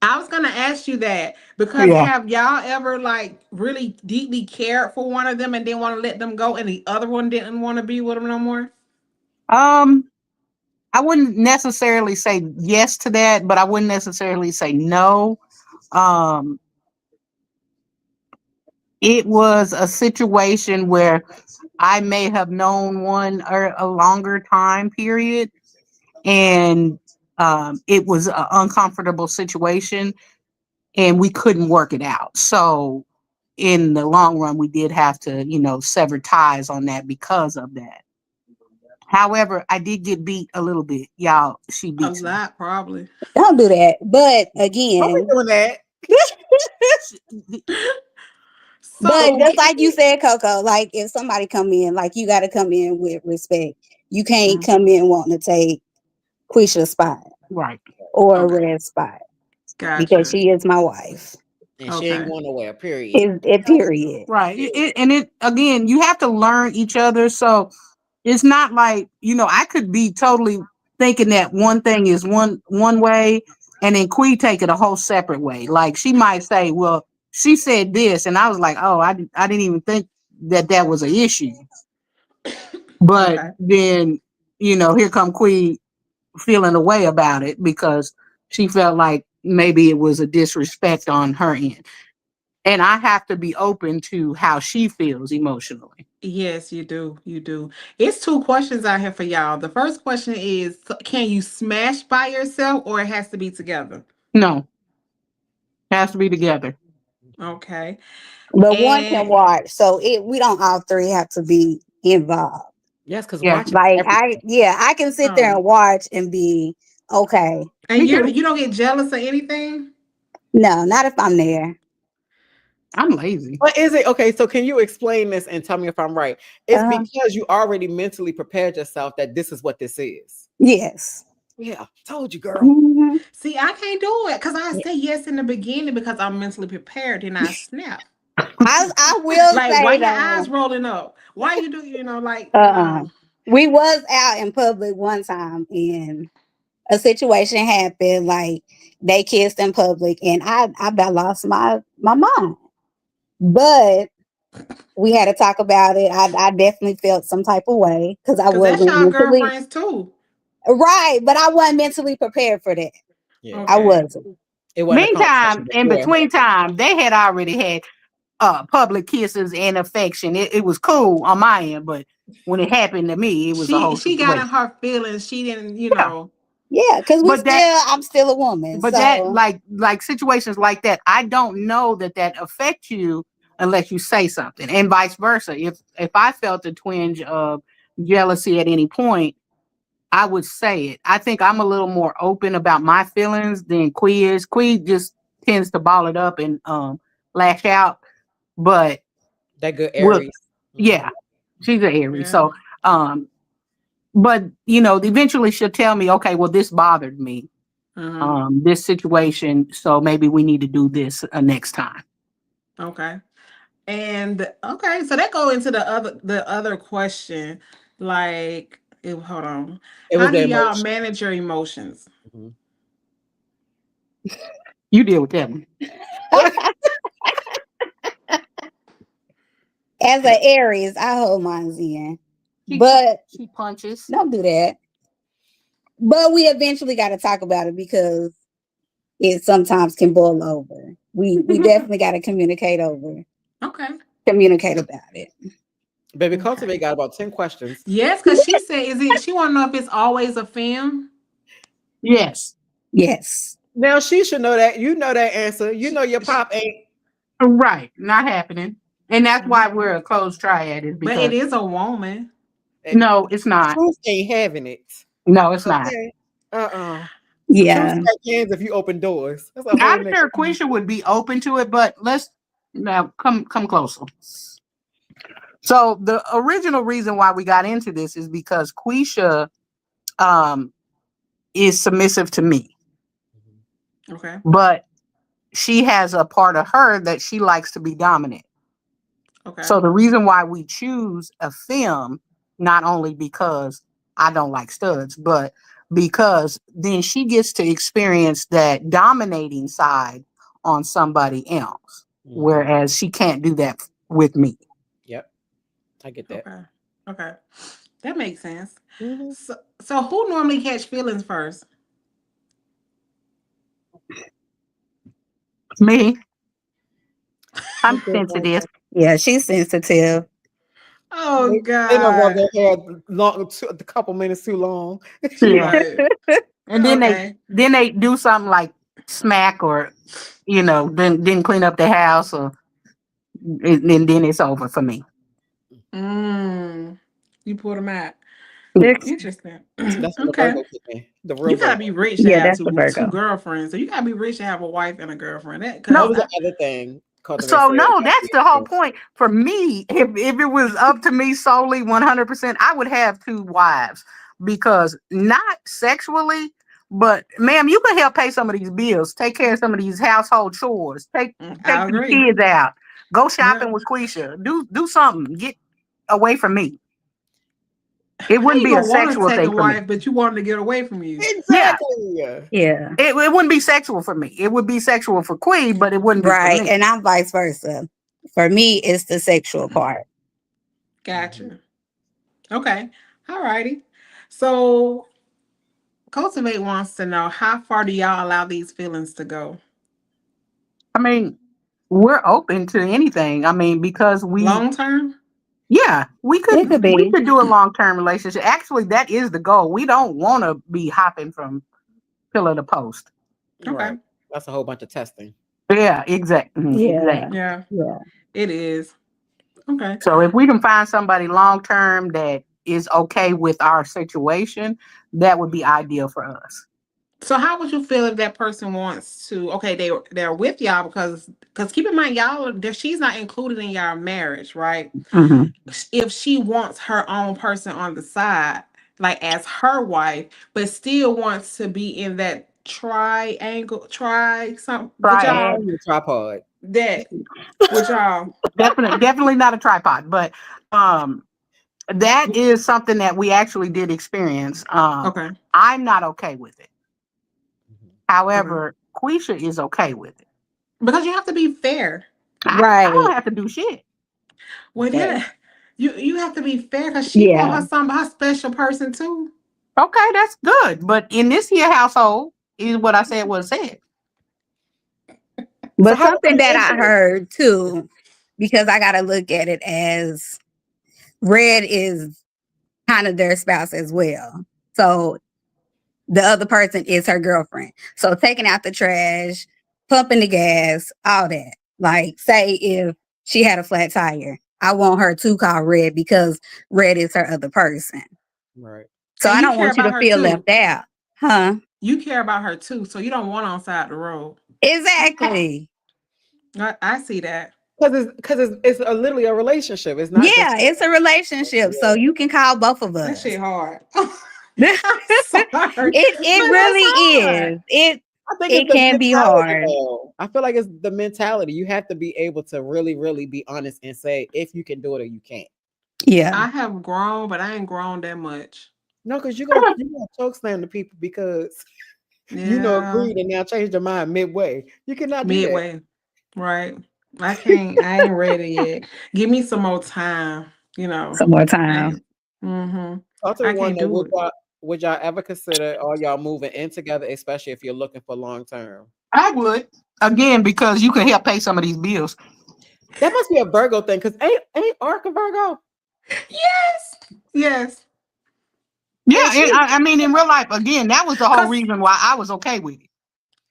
I was gonna ask you that because Yeah. have y'all ever like really deeply cared for one of them and didn't want to let them go, and the other one didn't want to be with them no more? I wouldn't necessarily say yes to that, but I wouldn't necessarily say no. Um, it was a situation where I may have known one or a longer time period, and it was an uncomfortable situation, and we couldn't work it out. So, in the long run, we did have to, sever ties on that because of that. However, I did get beat a little bit, y'all. She A beats me. lot, probably. Don't do that. But Don't be again, doing that. but So just like you said, Coco, like if somebody come in, like you got to come in with respect. You can't come in wanting to take Quisha's spot Right. or okay, Red's spot because gotcha. she is my wife. And she ain't Okay, going nowhere, period. Is it period? Right. And it again, you have to learn each other. So it's not like, I could be totally thinking that one thing is one way and then Quee take it a whole separate way. Like she might say, well, she said this, and I was like, oh, I didn't even think that was an issue. But okay. then, here come Quee feeling a way about it because she felt like maybe it was a disrespect on her end. And I have to be open to how she feels emotionally. Yes, you do. You do. It's two questions I have for y'all. The first question is, can you smash by yourself or it has to be together? No, has to be together. Okay. But one can And watch, so we don't all three have to be involved. Yes, because Yeah, watching Like everything. I can sit there and watch and be okay. and me you too. you don't get jealous or anything? No, not if I'm there. I'm lazy. What is it? Okay, so can you explain this and tell me if I'm right? It's Uh-huh. because you already mentally prepared yourself that this is what this is. Yes. Yeah, told you, girl. Mhm. See, I can't do it because I say yes in the beginning because I'm mentally prepared and I snap. I will Like, why say your eyes though, rolling up? Why you do, like, uh-uh. no. We was out in public one time and a situation happened, like they kissed in public and I about lost my mind. But we had to talk about it. I definitely felt some type of way because I Because that's wasn't y'all mentally girlfriends too. right, but I wasn't mentally prepared for that. Yeah, I Okay. wasn't. it wasn't a conversation Meantime, in before. between time, they had already had public kisses and affection. It was cool on my end, but when it happened to me, it was a She whole she got in situation. her feelings. She didn't, Yeah, Yeah, because but that, I'm still a woman. but that, So like situations like that, I don't know that affect you unless you say something, and vice versa. If I felt a twinge of jealousy at any point, I would say it. I think I'm a little more open about my feelings than Quee is. Quee just tends to ball it up and lash out. But That good well, Aries. Mhm. yeah, she's an Aries. Yeah. So but eventually she'll tell me, okay, well, this bothered me, Uh-huh. this situation. So maybe we need to do this next time. Okay. And okay, so that go into the other question. Like, hold on. It How was do the y'all emotion. manage your emotions? Mhm. You deal with that one. as an Aries, I hold mine in. She, But she punches. don't do that. But we eventually got to talk about it because it sometimes can boil over. We definitely got to Okay. communicate about it. Baby, Okay. Cultivate got about 10 questions. Yes, because she said, she want to know if it's always a film? Yes. Yes. Now she should know that. You know that answer. You know your pop ain't. Right. Not happening. And that's why we're a closed triad is But it because is a woman. no, it's not. Truth ain't having it. No, it's not. Okay. Uh-uh. Truth Yeah. got hands if you open doors. That's a whole I'm nigga. sure Quisha would be open to it, but let's now come closer. So the original reason why we got into this is because Quisha is submissive to me. Okay. but she has a part of her that she likes to be dominant. Okay. So the reason why we choose a femme, not only because I don't like studs, but because then she gets to experience that dominating side on somebody else, Mhm. whereas she can't do that with me. Yep, I get that. Okay. Okay. That makes sense. Mhm. So who normally catch feelings first? Me, I'm Okay, sensitive. Yeah, she's sensitive. Oh They don't rub God. their hair a couple minutes too long. Yeah. Right. And then Okay. they do something like smack or then clean up the house and then it's over for me. You pulled them out. It's- Interesting. That's when the Okay. Virgo kick in. The real You gotta Virgo. be rich to yeah, have that's the two Virgo. girlfriends. So you gotta be rich to have a wife and a girlfriend. That That No. because was the other thing. Cultivate So said no, about that's the the whole experience. point. For me, if it was up to me solely 100%, I would have 2 wives because not sexually, but ma'am, you can help pay some of these bills, take care of some of these household chores, take I these agree. kids out, go shopping Yeah. with Quisha, do something, get away from me. It How wouldn't you be a gonna want to sexual take a thing for me. wife, but you want to get away from you? Yeah, Exactly. Yeah, it wouldn't be sexual for me. It would be sexual for Queen, but it wouldn't be for right. me. And I'm vice versa. For me, it's the sexual part. Gotcha. Okay. All righty. So Cultivate wants to know how far do y'all allow these feelings to go? I mean, we're open to anything. I mean, because Long term? yeah, we It could we be. could do a long-term relationship. Actually, that is the goal. We don't want to be hopping from pillar to post. Okay. Right. That's a whole bunch of testing. Yeah, exactly. Yeah, Exactly. Yeah, yeah. it is. Okay. So if we can find somebody long-term that is okay with our situation, that would be ideal for us. So how would you feel if that person wants to? Okay, they're with y'all because keep in mind she's not included in your marriage, right? Mhm. If she wants her own person on the side, like as her wife, but still wants to be in that triangle, something with Triad. y'all, Tripod. that with y'all. Definitely not a tripod, but that is something that we actually did experience. Okay. I'm not okay with it. Mhm. However, Quisha is okay with it. Because you have to be fair. I Right. don't have to do shit. Well, Okay. yeah, you have to be fair because she Yeah. want her special person too. Okay, that's good. But in this here household, is what I said was said. But how do something you that I handle it? heard too, because I got to look at it as Red is kind of their spouse as well. So the other person is her girlfriend. So taking out the trash, pumping the gas, all that. Like, say if she had a flat tire, I want her to call Red because Red is her other person. Right. So And I you don't care want you about to her feel too. left out. Huh? You care about her too, so you don't want on side the road. Exactly. I see that. Because it's literally a relationship. It's not just Yeah, it's a relationship. So you can call both of That us. shit hard. it I'm sorry, but really that's hard. is. It I think it's it the can be mentality, hard. though. I feel like it's the mentality. You have to be able to really, really be honest and say if you can do it or you can't. Yeah. I have grown, but I ain't grown that much. No, because you're gonna choke slam the people because Yeah, agreed and now change your mind midway. You cannot do that. midway, right? I can't. I ain't ready yet. Give me some more time. Some more time. Mm-hmm. Talk to I me one can't day. do it. Would y'all ever consider all y'all moving in together, especially if you're looking for long term? I would. Again, because you can help pay some of these bills. That must be a Virgo thing, because ain't Ark a Virgo? Yes, yes. Yeah, And she I mean, in real life, again, that was the whole Cause reason why I was okay with it.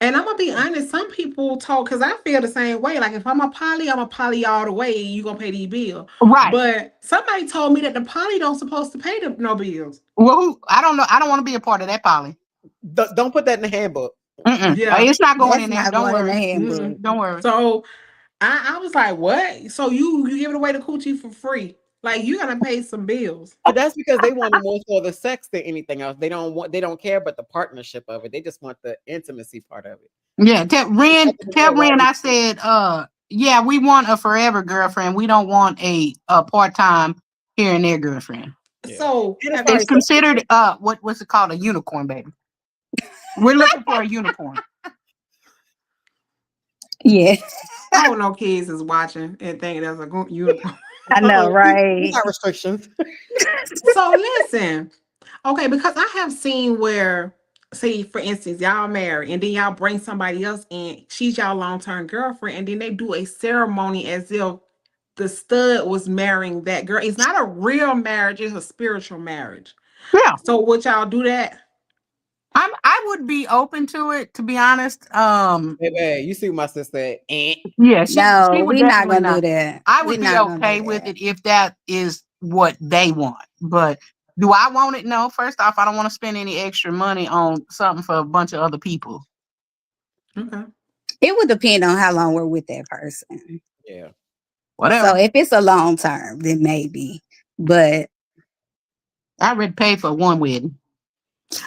And I'm gonna be honest, some people talk because I feel the same way. Like if I'm a poly all the way. You gonna pay these bills, Right. but somebody told me that the poly don't supposed to pay no bills. Well, I don't know. I don't want to be a part of that, Polly. don't put that in the handbook. Yeah. It's not going That's in there. not Don't going in the worry. handbook. Don't worry. So I was like, what? So you give it away to Coochie for free? Like you gotta pay some bills. But that's because they want it more for the sex than anything else. They don't care about the partnership of it. They just want the intimacy part of it. Yeah, tell Ren, Nothing tell more Ren right. I said, yeah, we want a forever girlfriend. We don't want a part-time here and there girlfriend. Yeah. So And it's have probably It's considered what's it called? A unicorn, baby. We're looking for a unicorn. Yeah, I hope no kids is watching and thinking that's a unicorn. I know, we right? got restrictions. So listen, okay, because I have seen where, say, for instance, y'all married and then y'all bring somebody else in, she's y'all long-term girlfriend, and then they do a ceremony as if the stud was marrying that girl. It's not a real marriage, it's a spiritual marriage. Yeah, So would y'all do that? I would be open to it, to be honest. Baby, you see what my sister said? Yeah, she No, would we're not definitely gonna not. do that. I We're would be not gonna okay do with that. it if that is what they want. But do I want it? No. First off, I don't want to spend any extra money on something for a bunch of other people. Okay. It would depend on how long we're with that person. Yeah. Whatever. So if it's a long term, then maybe. But I already paid for one wedding.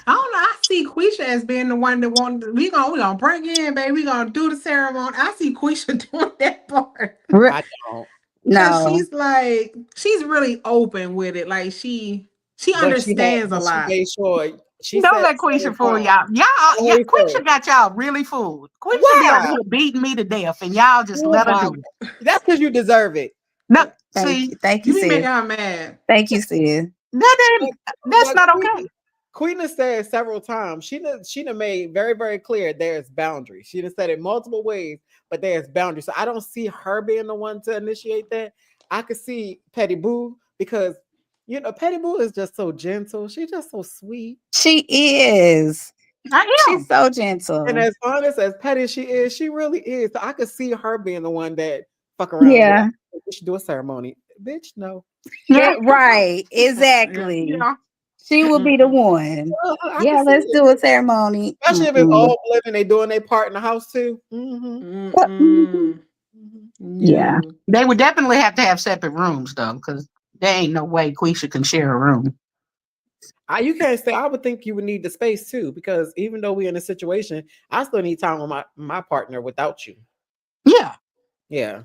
I don't know. I see Quisha as being the one that wanted. We gonna bring in, baby. We gonna do the ceremony. I see Quisha doing that part. I don't. Because no, she's really open with it. Like she understands a But she lot. made sure she Don't said let Quisha several fool times. y'all. Yeah, Wait Quisha first. got y'all really fooled. Quisha be over Why? here beating me to death, and y'all just Oh let her my do it. That's because you deserve it. No, thank see, you. Thank You you, be making sis. her mad. Thank you, sis. that's not okay. Queen has said several times. She done made very, very clear there's boundaries. She done said it multiple ways, but there's boundaries. So I don't see her being the one to initiate that. I could see Petty Boo because Petty Boo is just so gentle. She's just so sweet. She is. I She's am. so gentle. And as honest as petty as she is, she really is. So I could see her being the one that fuck around. Yeah. We should do a ceremony. Bitch, no. Yeah, Right. Exactly. yeah. She will be the one. I Yeah, can see let's it. do a ceremony. Especially if it's Mm-mm. all living, they doing their part in the house too. Mm-mm. Yeah. No. They would definitely have to have separate rooms though, because there ain't no way Quisha can share a room. You can't say. I would think you would need the space too, because even though we're in a situation, I still need time with my partner without you. Yeah. Yeah.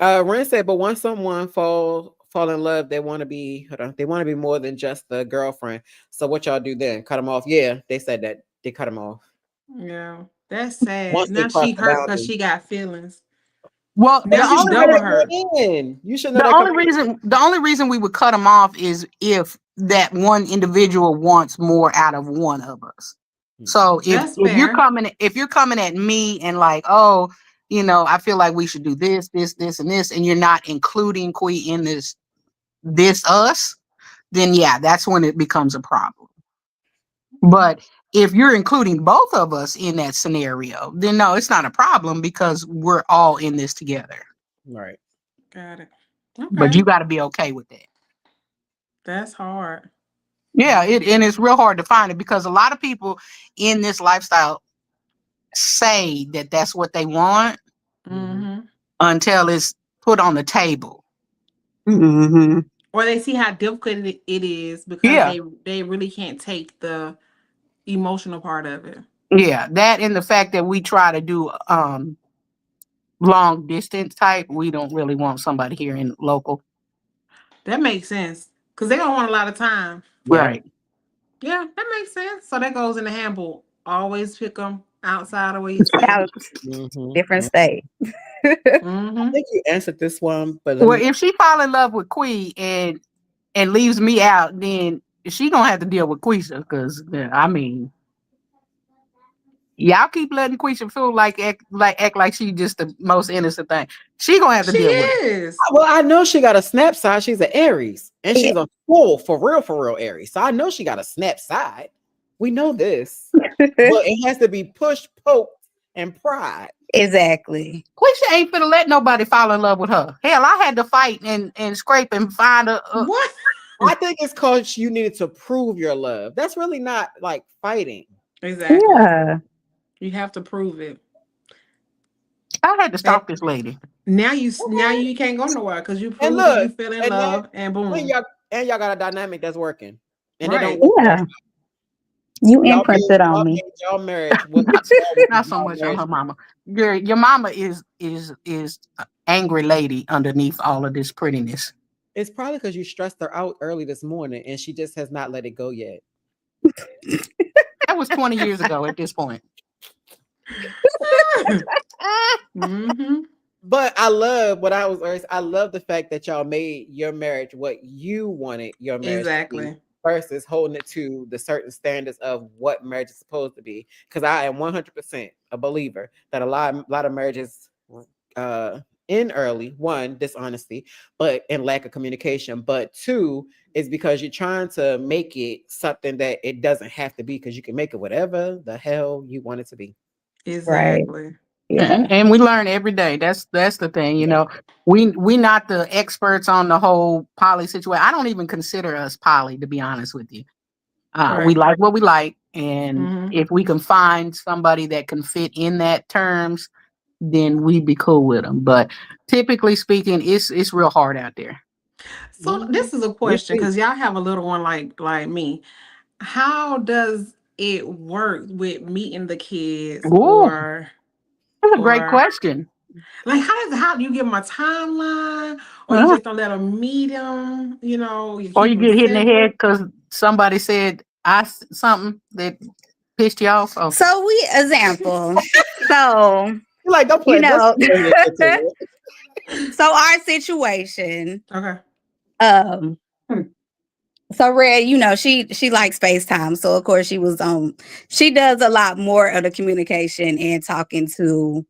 Ren said, but once someone fall in love, they want to be more than just the girlfriend. So what y'all do then? Cut them off? Yeah, they said that they cut them off Yeah. That's sad. once they Now cross she the hurt because boundary. she got feelings. Well, Now But you she's should know double that hurt. coming in. You should know the that only coming in. the only reason we would cut them off is if that one individual wants more out of one of us. So That's if you're fair. coming at me and like, oh, I feel like we should do this, and this, and you're not including Qui in this us, then yeah, that's when it becomes a problem. But if you're including both of us in that scenario, then no, it's not a problem because we're all in this together. Right. Got it. But Okay. you got to be okay with that. That's hard. Yeah, and it's real hard to find it because a lot of people in this lifestyle say that that's what they want Mm-hmm. until it's put on the table. Mm-hmm. Or they see how difficult it is because Yeah. they really can't take the emotional part of it. Yeah, that and the fact that we try to do long distance type, we don't really want somebody here in local. That makes sense because they don't want a lot of time. Yeah. Right. Yeah, that makes sense. So that goes in the handbook. Always pick them outside of where you stay. Out Mhm. different state. I Mm-hmm. think you answered this one, but let Well, me. if she fall in love with Qui and leaves me out, then she gonna have to deal with Quisha because I mean, y'all keep letting Quisha feel act like she just the most innocent thing. She gonna have to She deal with it. is. Well, I know she got a snap side. She's an Aries, and Yeah. she's a full for real Aries. So I know she got a snap side. We know this, but it has to be pushed, poked, and pride. Exactly. Quisha ain't finna let nobody fall in love with her. Hell, I had to fight and scrape and find a. What? I think it's because you needed to prove your love. That's really not like fighting. Exactly. Yeah. You have to prove it. I had to stop this lady. Now you Okay. can't go nowhere because you And proved that you look, fell in and love and then boom. y'all got a dynamic that's working, and they Right. don't. Yeah. You Y'all made, imprinted on me. y'all marriage what Not so much on her mama. Your mama is an angry lady underneath all of this prettiness. It's probably because you stressed her out early this morning, and she just has not let it go yet. That was 20 years ago at this point. Mm-hmm. But I love what I was. I love the fact that y'all made your marriage what you wanted your marriage to Exactly. be, versus holding it to the certain standards of what marriage is supposed to be. Because I am 100% a believer that a lot of marriages in early, one, dishonesty, but and lack of communication, but two is because you're trying to make it something that it doesn't have to be, because you can make it whatever the hell you want it to be. Exactly. Yeah. And we learn every day. That's the thing, you know. We not the experts on the whole poly situation. I don't even consider us poly, to be honest with you. We Right. like what we like, and Mhm. if we can find somebody that can fit in that terms, then we'd be cool with them. But typically speaking, it's real hard out there. So this is a question because y'all have a little one like me. How does it work with meeting the kids Ooh, or that's a great or question. like how do you give them a timeline or you Uh-huh. just don't let them meet them? You know, you Or keep you them get hit in the head separate. because somebody said something that pissed you off. Oh, So we example. So You're like, don't you play. Let's know, bring it into it. so our situation, Okay. um, so Red, you know, she likes FaceTime. So of course she does a lot more of the communication and talking to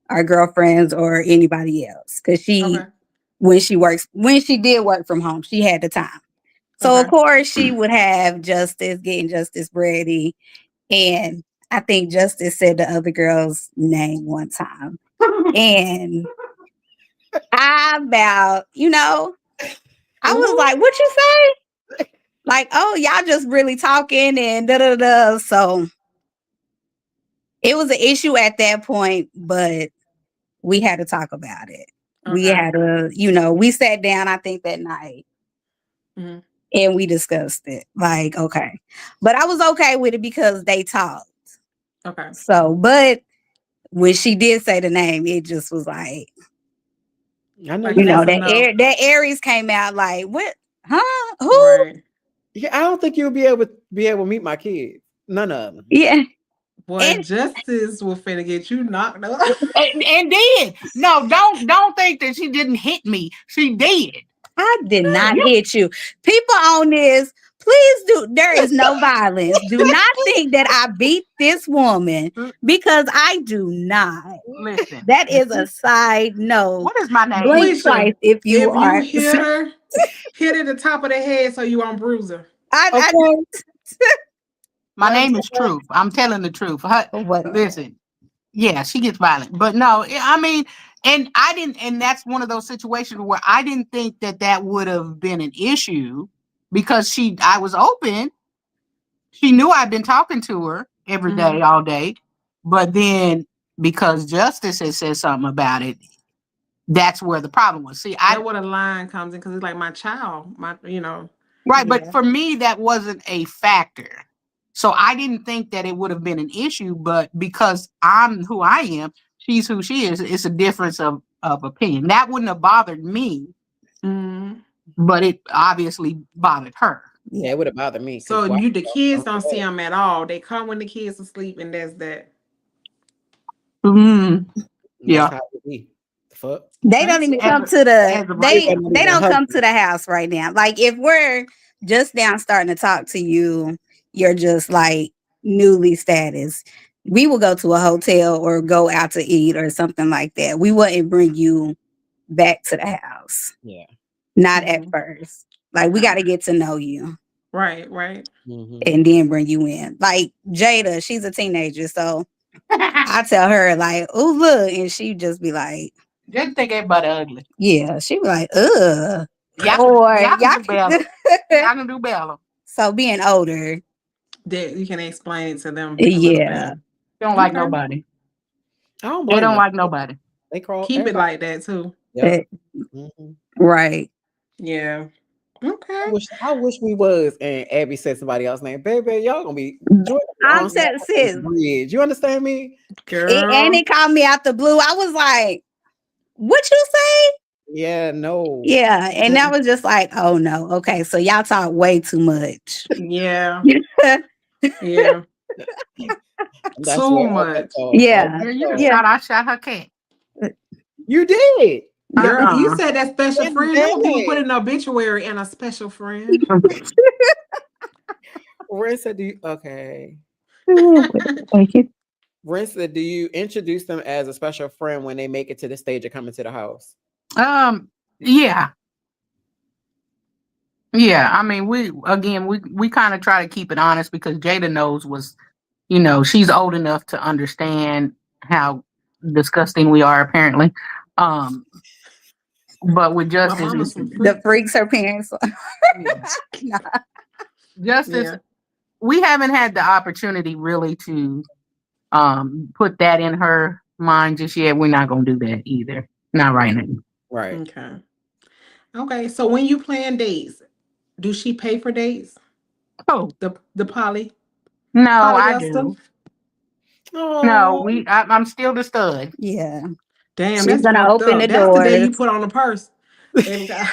our girlfriends or anybody else. Cause Okay. when she did work from home, she had the time. So of Okay. course she would have getting Justice ready. And I think Justice said the other girl's name one time. And I about, I was like, what you say? Like, oh, y'all just really talking and da da da. So it was an issue at that point, but we had to talk about it. We Okay. had to, we sat down, I think that night, Mhm. and we discussed it. Like, okay. But I was okay with it because they talked. Okay. So, but when she did say the name, it just was like, I know Like you that's felt enough. that Aries came out like, what? Huh? Who? Right. Yeah, I don't think you'll be able to meet my kids. None of them. Yeah. Boy, And Justice will finna get you knocked up. and did. No, don't think that she didn't hit me. She did. I did not hit you. People on this, please there is no violence. Do not think that I beat this woman because I do not. Listen, That is a side note. what is my name? Blink Felicia, twice if you are. hit her, hit at the top of the head so you on bruiser. I My name is Truth. I'm telling the truth. Listen, yeah, she gets violent, but no, I mean, and I didn't, and that's one of those situations where I didn't think that would have been an issue because I was open. She knew I'd been talking to her every day, all day, but then because Justice had said something about it, that's where the problem was. See, That's where the line comes in because it's like my child, right, Yeah. but for me, that wasn't a factor. So I didn't think that it would have been an issue, but because I'm who I am, she's who she is, it's a difference of opinion. That wouldn't have bothered me, but it obviously bothered her. Yeah, it would have bothered me. So the kids don't see them at all. They come when the kids are asleep, and that's that. Yeah. That's how it be. The fuck? They don't even come to they don't come to the house right now. Like if we're just down starting to talk to you, you're just like newly status. We will go to a hotel or go out to eat or something like that. We wouldn't bring you back to the house. Yeah. Not at first. Like we got to get to know you. Right. And then bring you in. Like Jada, she's a teenager, so I tell her like, "Oh look," and she just be like, "Just think everybody ugly." Yeah, she be like, "Ugh." Y'all can do better. So being older, that you can explain it to them. Yeah, they don't like nobody. I don't They don't them. like nobody. They call Keep it everybody. like that too. Yep. That- Mhm. right. Yeah. I Okay. wish we was, and Abby said somebody else's name. Baby, y'all gonna be joining I'm on saying, sis, bridge. You understand me? Girl. and it called me out the blue. I was like, what you say? Yeah, no. Yeah. And that was just like, oh no. Okay. So y'all talk way too much. Yeah. yeah. Yeah. That's Too what all much. that talk. Yeah. Girl, you just Yeah. thought I shot her cat. You did. Girl, you Uh-uh. said that special Yes, friend. That's what people dang. put in the obituary and a special friend. Ren said, okay. Thank you. Ren said, do you introduce them as a special friend when they make it to the stage of coming to the house? Yeah. Yeah. I mean, we kind of try to keep it honest because Jada knows she's old enough to understand how disgusting we are apparently. But with My Justice, mama's some The freaks her parents. Nah. Justice, Yeah. we haven't had the opportunity really to put that in her mind just yet. We're not gonna do that either. Not right now. Right. Okay. Okay. So when you plan dates, do she pay for dates? Oh The Polly? no, Polly I Buster? do. No, Oh, I'm still the stud. Yeah. Damn, She's that's gonna fucked open up. the That's the day you doors. put on the purse. Baby God.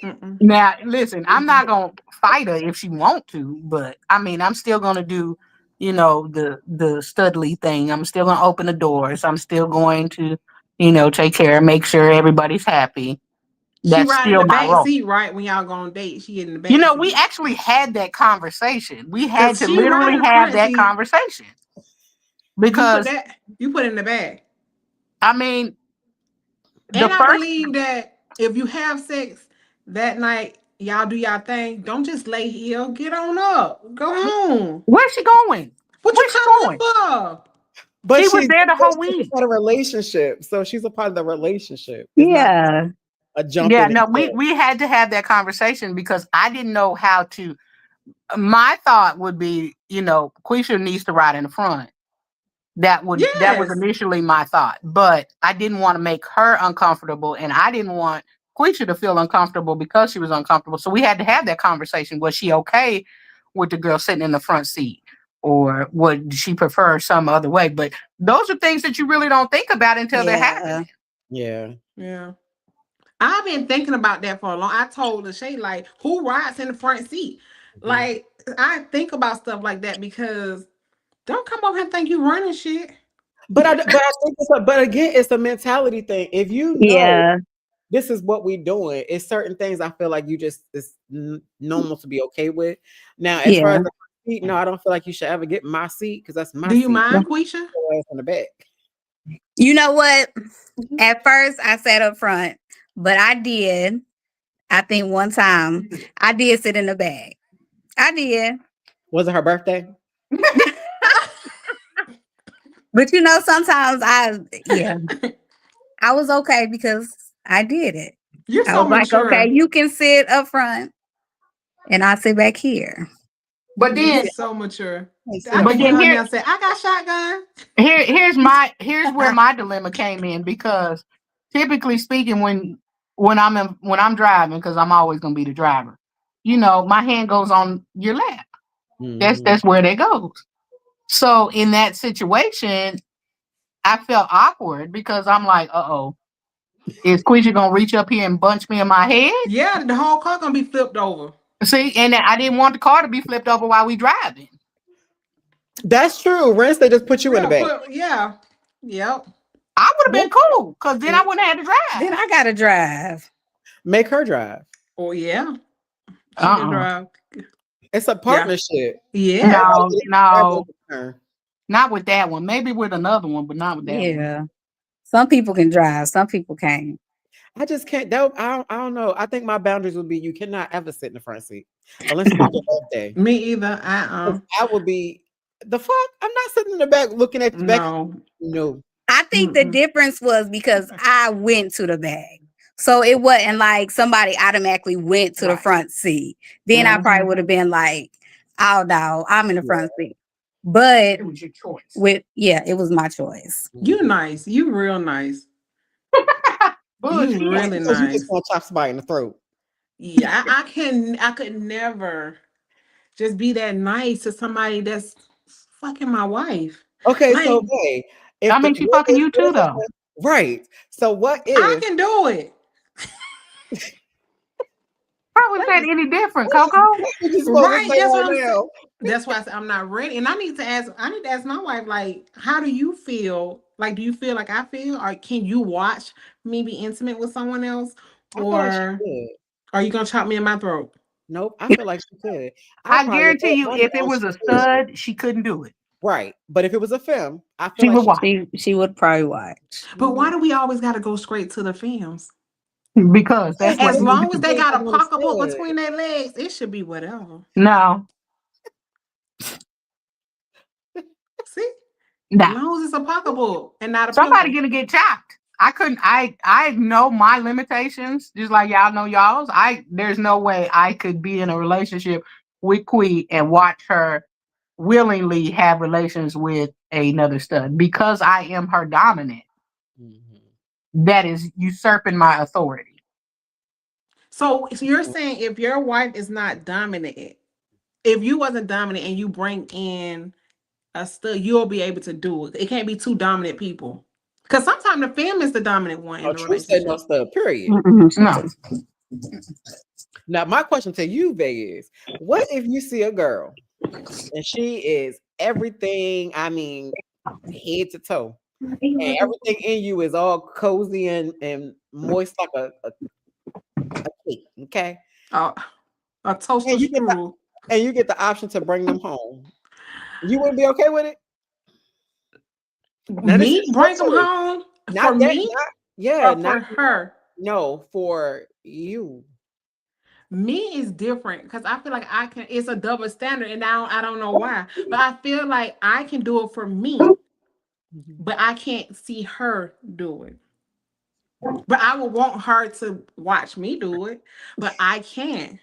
Mm-mm. Now, listen, I'm not gonna fight her if she want to, but I mean, I'm still gonna do, the studly thing. I'm still gonna open the doors. I'm still going to, take care, make sure everybody's happy. She That's ride in still the my back role. seat, right? When y'all go on date, she get in the back seat. We actually had that conversation. We had 'Cause to she ride literally in the have front that seat. conversation because You put it in the bag. I mean, the And I first believe that if you have sex that night, y'all do y'all thing. Don't just lay here. Get on up. Go home. where's she going? What you Where's she cuddling going? for? but She was there the whole she's a week. part of a relationship, so she's a part of the relationship. It's not Yeah. a jump Yeah, in. no, and we had to have that conversation because I didn't know how to. My thought would be, Quisha needs to ride in the front. That was Yes. initially my thought, but I didn't want to make her uncomfortable, and I didn't want Quisha to feel uncomfortable because she was uncomfortable. So we had to have that conversation. Was she okay with the girl sitting in the front seat, or would she prefer some other way? But those are things that you really don't think about until they're happening. Yeah. Yeah. I've been thinking about that for a long. I told Lachey, like, who rides in the front seat? Like, I think about stuff like that because don't come over here and think you running shit. But I think but again, it's a mentality thing. If you know Yeah. this is what we're doing, it's certain things I feel like it's normal to be okay with. Now, as far Yeah. as the seat, no, I don't feel like you should ever get my seat because that's my Do seat. you mind, Quisha? Your ass in the back. You know what? At first I sat up front, but I think one time I did sit in the back. I did. Was it her birthday? But sometimes I was okay because I did it. You're I so was like, mature. okay, you can sit up front and I'll sit back here. But then, You're so mature. I but can then hear here, her say, I got shotgun. here's where my dilemma came in because typically speaking, when I'm driving, because I'm always gonna be the driver, my hand goes on your lap. That's where that goes. So in that situation, I felt awkward because I'm like, is Quisha gonna reach up here and bunch me in my head? Yeah, the whole car gonna be flipped over. See, and I didn't want the car to be flipped over while we driving. That's true. Rents, they just put you in the back. Yeah. Yep. I would have been cool because then I wouldn't have had to drive. Then I gotta drive. Make her drive. Oh yeah. She can drive. It's a partnership. Yeah. No, not with that one. Maybe with another one, but not with that one. Yeah. Some people can drive, some people can't. I just can't. I don't know. I think my boundaries would be you cannot ever sit in the front seat unless it's your birthday. Me either. I would be the fuck. I'm not sitting in the back looking at the back. No. I think the difference was because I went to the back. So it wasn't like somebody automatically went to the front seat. Then I probably would have been like, oh no, I'm in the front seat. But It was your choice. it was my choice. You nice. You real nice. Bullshit. You really Because you nice. just want to chop somebody in the throat. Yeah, I could never just be that nice to somebody that's fucking my wife. Okay, so Like, hey, if I mean, she fucking you too, though. right. So what I if can do it. How was that any different, Coco? you just supposed Right, to say that's right what I'm saying. now? That's why I said I'm not ready. And I need to ask my wife, like, how do you feel? Like, do you feel like I feel? Or can you watch me be intimate with someone else? I feel like she Or could. are you gonna chop me in my throat? Nope, I feel like she could. I probably guarantee let you, my if it down, was she a could. stud, she couldn't do it. Right. But if it was a film, I feel She like would watch. She would probably watch. But why do we always gotta go straight to the films? Because that's what As we long as do. they got a I pocketbook understood. between their legs, it should be whatever. No, See? As no. long as it's a pocketbook and not a Somebody pimple. gonna get chopped. I couldn't. I know my limitations, just like y'all know y'all's. There's no way I could be in a relationship with Quee and watch her willingly have relations with another stud because I am her dominant. Mhm. That is usurping my authority. So you're saying if your wife is not dominant, if you wasn't dominant and you bring in a stud, you'll be able to do it. It can't be two dominant people. Because sometimes the femme is the dominant one in A the true said no relationship. stud, period. No, Now, my question to you, Vay, is what if you see a girl and she is everything, I mean, head to toe, and everything in you is all cozy and moist like a cake, okay? A toaster And you get the strudel. and you get the option to bring them home. You wouldn't be okay with it? Now this Me is bring your them choice. home for Not that, me yeah, or not for her? no, for you. Me is different because I feel like I can. It's a double standard, and now I don't know why, but I feel like I can do it for me, but I can't see her do it. But I would want her to watch me do it, but I can't.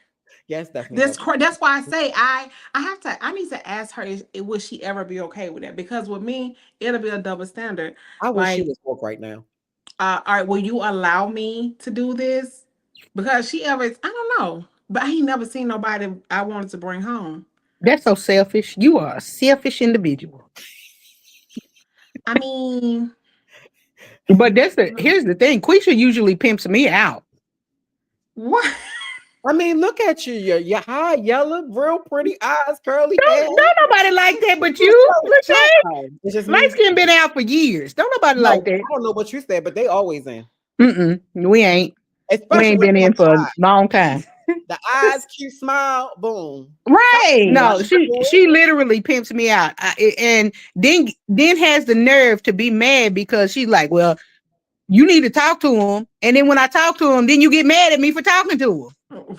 Yes, definitely. That's why I say I need to ask her would she ever be okay with that? Because with me, it'll be a double standard. I wish she Like, was woke right now. all right, will you allow me to do this? Because I don't know, but I ain't never seen nobody I wanted to bring home. that's so selfish. You are a selfish individual. I mean, But here's the thing. Quisha usually pimps me out. what? I mean, look at you. Your high yellow, real pretty eyes, curly hair. Don't nobody like that but you. It's just Light me. skin been out for years. Don't nobody No, like that. I don't know what you said, but they always in. We ain't. We Especially ain't with been in that for a eye. long time. The eyes, cute smile, boom. Right. No, she literally pimps me out, and then has the nerve to be mad because she's like, "Well, you need to talk to him," and then when I talk to him, then you get mad at me for talking to him.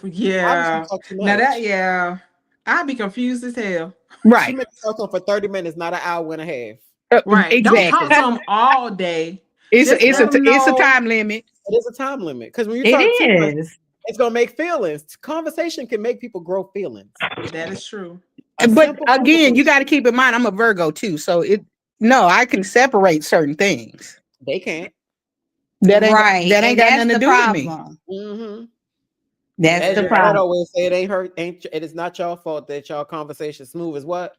Yeah. Talk too Now much. yeah, I'd be confused as hell. She Right, meant to talk to him for 30 minutes, not an hour and a half. Right. Don't exactly. talk to them all day. It's Just let them it's a know. time limit. It is a time limit because when you It talk too much, is. it's gonna make feelings. Conversation can make people grow feelings. That is true. But Simple again, you conversation. got to keep in mind, I'm a Virgo too, so I can separate certain things. They can't. That ain't Right. got And nothing to that's the do with me. problem. Mm-hmm. That's As the your dad problem. always say, it is not your fault that y'all conversation smooth as what?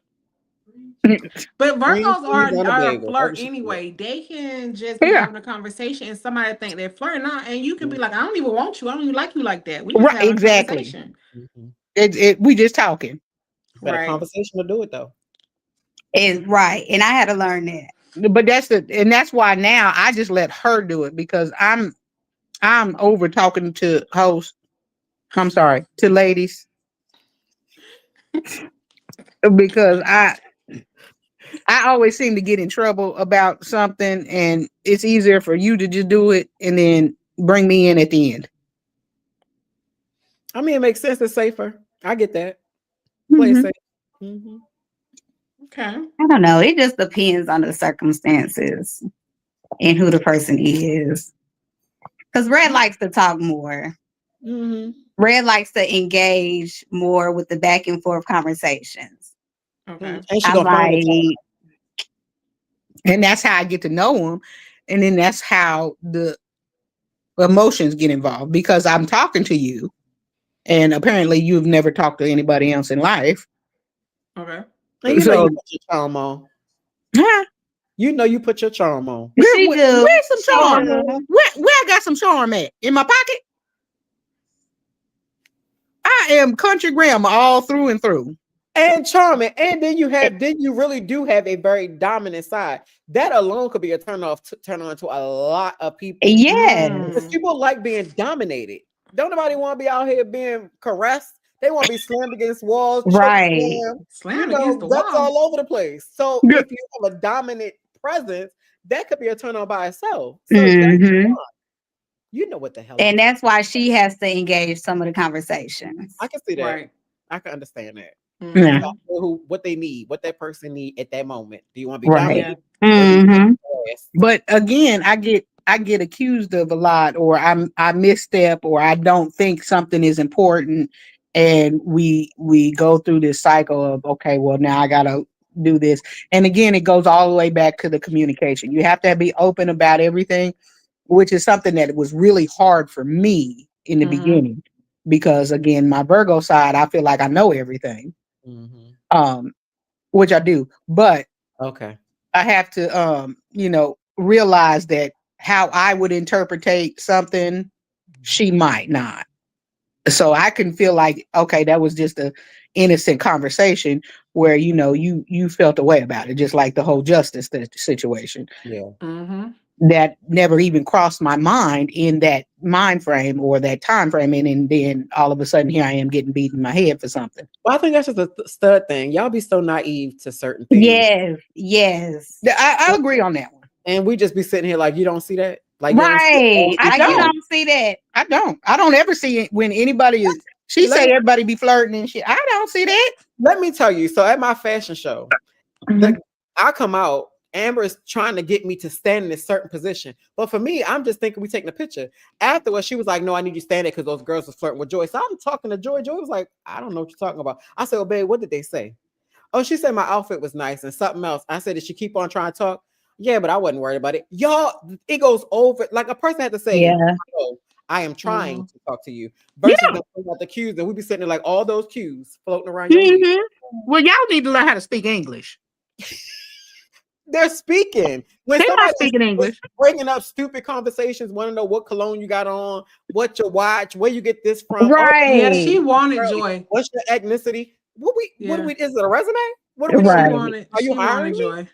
But Green Virgos peas on a are a bagel. flirt That's what she anyway. They can just be Yeah. having a conversation and somebody think they're flirting out, and you can be like, I don't even want you. I don't even like you like that. We just Right, having exactly. a conversation. Mm-hmm. We just talking. But a Right. conversation will do it though. Is right. And I had to learn that. But that's why now I just let her do it because I'm over talking to hosts. I'm sorry, to ladies. Because I always seem to get in trouble about something, and it's easier for you to just do it and then bring me in at the end. I mean, it makes sense. It's safer. I get that. Play Mhm. safe. Mm-hmm. Okay. I don't know. It just depends on the circumstances and who the person is. Because Red likes to talk more. Mm-hmm. Red likes to engage more with the back and forth conversations. Okay. And she I'm gonna find the time. like, And that's how I get to know them. And then that's how the emotions get involved because I'm talking to you. And apparently you've never talked to anybody else in life. Okay. And you know So you put your charm on. huh? You know you put your charm on. she do. Where's some She charm? do. Where I got some charm at? In my pocket? I am country grandma all through and through. And charming. And then you really do have a very dominant side. That alone could be a turn on to a lot of people. Yes. Because people like being dominated. Don't nobody want to be out here being caressed. They want to be slammed against walls, Right. Slam against the guts wall. all over the place. So Yeah. if you have a dominant presence, that could be a turn on by itself. So Mhm. you know what the hell. And that's why she has to engage some of the conversations. I can see that. Right. I can understand that. Yeah. What they need, what that person need at that moment. Do you want to be Right. dominant? Mhm. Yes. But again, I get accused of a lot, or I misstep, or I don't think something is important, and we go through this cycle of okay, well now I gotta do this, and again it goes all the way back to the communication. You have to be open about everything, which is something that was really hard for me in the Mhm. beginning, because again my Virgo side, I feel like I know everything, which I do, but Okay. I have to realize that how I would interpretate something, she might not. So I can feel like, okay, that was just a innocent conversation where you felt a way about it, just like the whole justice situation. Yeah. Mhm. That never even crossed my mind in that mind frame or that time frame, and then all of a sudden here I am getting beat in my head for something. Well, I think that's just a stud thing. Y'all be so naive to certain things. Yes. Yes. I agree on that one. And we just be sitting here like, you don't see that? Like, Right. I Like you don't. don't see that. I don't ever see it when anybody is. She Let say me- everybody be flirting and shit. I don't see that. Let me tell you. So at my fashion show, Mhm. I come out, Amber is trying to get me to stand in a certain position. But for me, I'm just thinking we taking a picture. Afterwards, she was like, no, I need you to stand there because those girls was flirting with Joy. So I'm talking to Joy. Joy was like, I don't know what you're talking about. I said, oh, babe, what did they say? Oh, she said my outfit was nice and something else. I said, did she keep on trying to talk? Yeah, but I wasn't worried about it. Y'all, it goes over. Like a person had to say, Yeah. oh, I am trying to talk to you. Versus them putting out the cues. And we be sitting there like all those cues floating around your head. Mhm. Well, y'all need to learn how to speak English. They're speaking. When They're not somebody speaking English. bringing up stupid conversations, want to know what cologne you got on, what your watch, where you get this from. Right. Yeah, she wanted girl, Joy. What's your ethnicity? What Yeah. do we is it a resume? What are we Right. doing? Are you hiring me? Joy.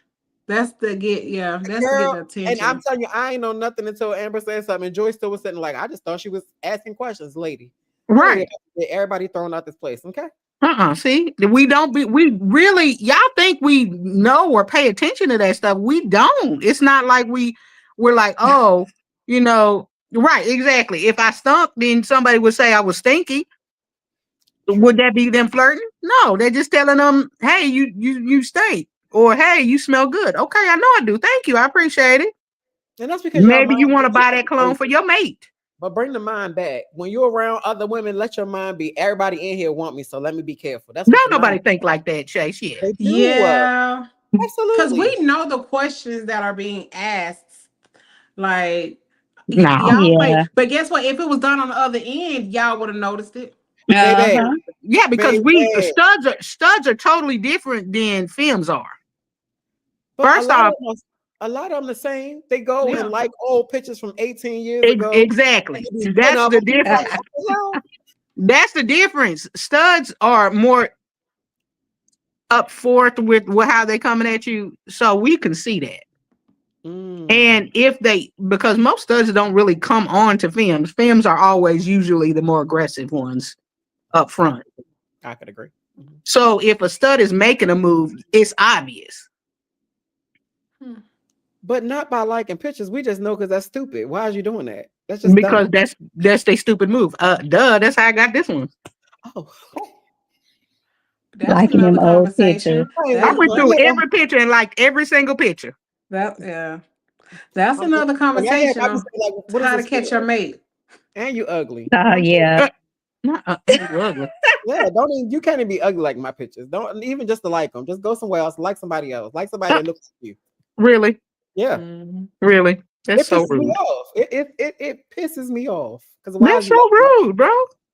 That's to get Girl, the attention. and I'm telling you, I ain't know nothing until Amber said something. And Joy still was sitting like, I just thought she was asking questions, lady. Right. Everybody thrown out this place. Okay. See, we really, y'all think we know or pay attention to that stuff. We don't. It's not like we're like, oh, right, exactly. If I stunk, then somebody would say I was stinky. Would that be them flirting? No, they're just telling them, hey, you stink, or hey, you smell good. Okay, I know I do. Thank you. I appreciate it. And that's because Maybe you want to buy that cologne for your mate. But bring the mind back. When you're around other women, let your mind be everybody in here want me, so let me be careful. That's Don't nobody think like that, Chase. Yeah. They do. Yeah. Absolutely. Because we know the questions that are being asked. Like, No. y'all play. Yeah. But guess what? If it was done on the other end, y'all would have noticed it. Baby. Uh-huh. Yeah, because Baby. studs are totally different than films are. But First off, a lot of them the same. They go Yeah. and like old pictures from 18 years ago. exactly. And That's put the up- difference. What the hell? That's the difference. Studs are more up forth with how they coming at you, so we can see that. And because most studs don't really come on to films are always usually the more aggressive ones up front. I could agree. So if a stud is making a move, it's obvious. But not by liking pictures. We just know because that's stupid. Why are you doing that? That's just Because dumb. that's their stupid move. That's how I got this one. Oh. That's Liking another them old conversation. pictures. I went through Yeah. every picture and liked every single picture. That's another conversation I on be saying, like, what is how to this catch for? your mate. And you ugly. Oh yeah. You ugly. Yeah, don't even, you can't even be ugly like my pictures. Don't even just to like them. Just go somewhere else, like somebody else, like somebody that looks like you. Really? Yeah, Mhm. Really? That's it so pisses me rude. off. It pisses me off because why are That's you? so rude, bro.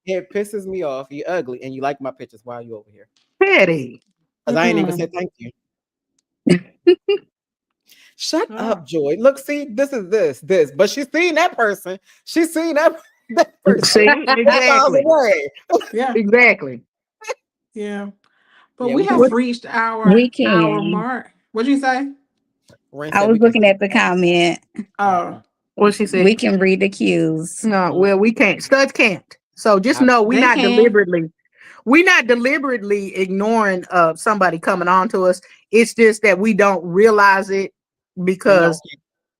It pisses me off. You're ugly and you like my pictures. Why are you over here? Petty. Because I ain't even Mm-mm. said thank you. Shut Oh. up, Joy. Look, see, this. But she's seen that person. She's seen that person See, 4,000 exactly. ways. Yeah, Exactly. yeah. But Yeah, we we can have reached our We hour can. mark. What'd you say? Ren I said was we can. looking at the comment. Oh, What she said? We can read the cues. No, well, we can't. Studs can't. So just know they can. we're not deliberately ignoring somebody coming on to us. It's just that we don't realize it because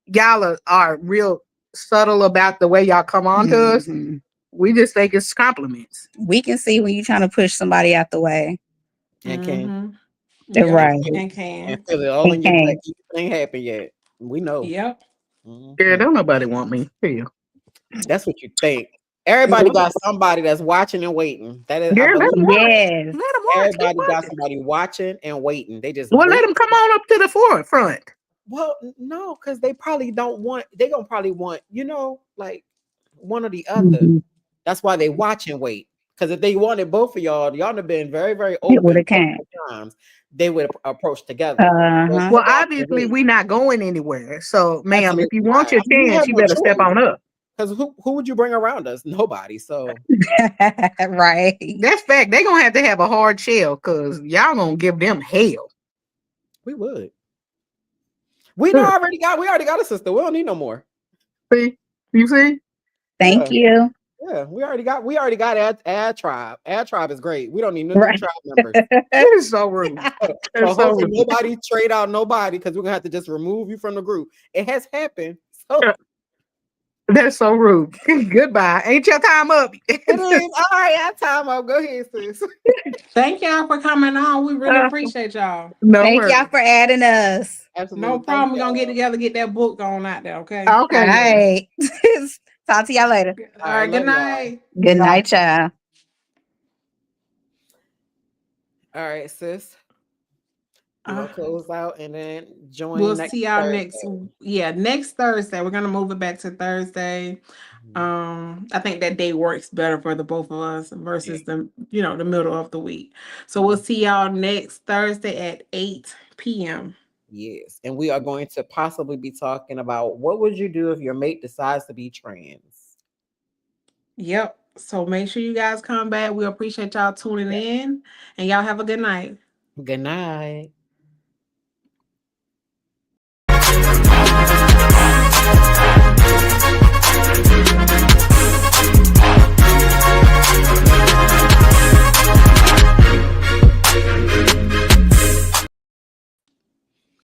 y'all are real subtle about the way y'all come on to us. Mhm. We just think it's compliments. We can see when you're trying to push somebody out the way. And can Mhm. They're Yep. right. And and can. feel it all in your gut. Okay. It ain't happened yet. We know. Yep. Yeah, don't nobody want me. Here. That's what you think. Everybody got somebody that's watching and waiting. That is, I Girl, let believe. them watch. Yes. Let them watch. Keep Everybody got watching. somebody watching and waiting. They just Well, let wait. them come on up to the forefront. Well, no, because they probably don't want. They gonna probably want, like one or the other. Mhm. That's why they watch and wait. Because if they wanted both of y'all have been very, very It would open have came. times, they would approach together. But Uh-huh. they Well, watch and obviously, wait. we're not going anywhere. So, ma'am, if Absolutely you want not. your I mean, you chance, have you no better step choice. on up. Because who would you bring around us? Nobody. So Right. That's fact. They're gonna have to have a hard shell because y'all gonna give them hell. we would. We already got a sister. We don't need no more. See? You see? Thank Yeah. you. Yeah. We already got ad tribe. Ad tribe is great. We don't need no new Right. tribe members. It is so rude. So It's so hopefully rude. nobody trade out nobody because we're gonna have to just remove you from the group. It has happened. So Yeah. That's so rude. Goodbye. Ain't your time up? it is. All right, our time up. Go ahead, sis. Thank y'all for coming on. We really appreciate y'all. No Thank worries. y'all for adding us. Absolutely. No Thank problem. We're gonna get y'all. together, get that book going out there, okay? All Okay. right. Talk to y'all later. All All right, right, good love y'all. night. Good Bye. night, y'all. All right, sis. You Uh, gonna close out and then join we'll next see y'all Thursday. next Thursday. We're gonna move it back to Thursday. I think that day works better for the both of us versus the middle of the week. So we'll see y'all next Thursday at 8 p.m. Yes, and we are going to possibly be talking about what would you do if your mate decides to be trans. Yep. So make sure you guys come back. We appreciate y'all tuning in, and y'all have a good night. Good night.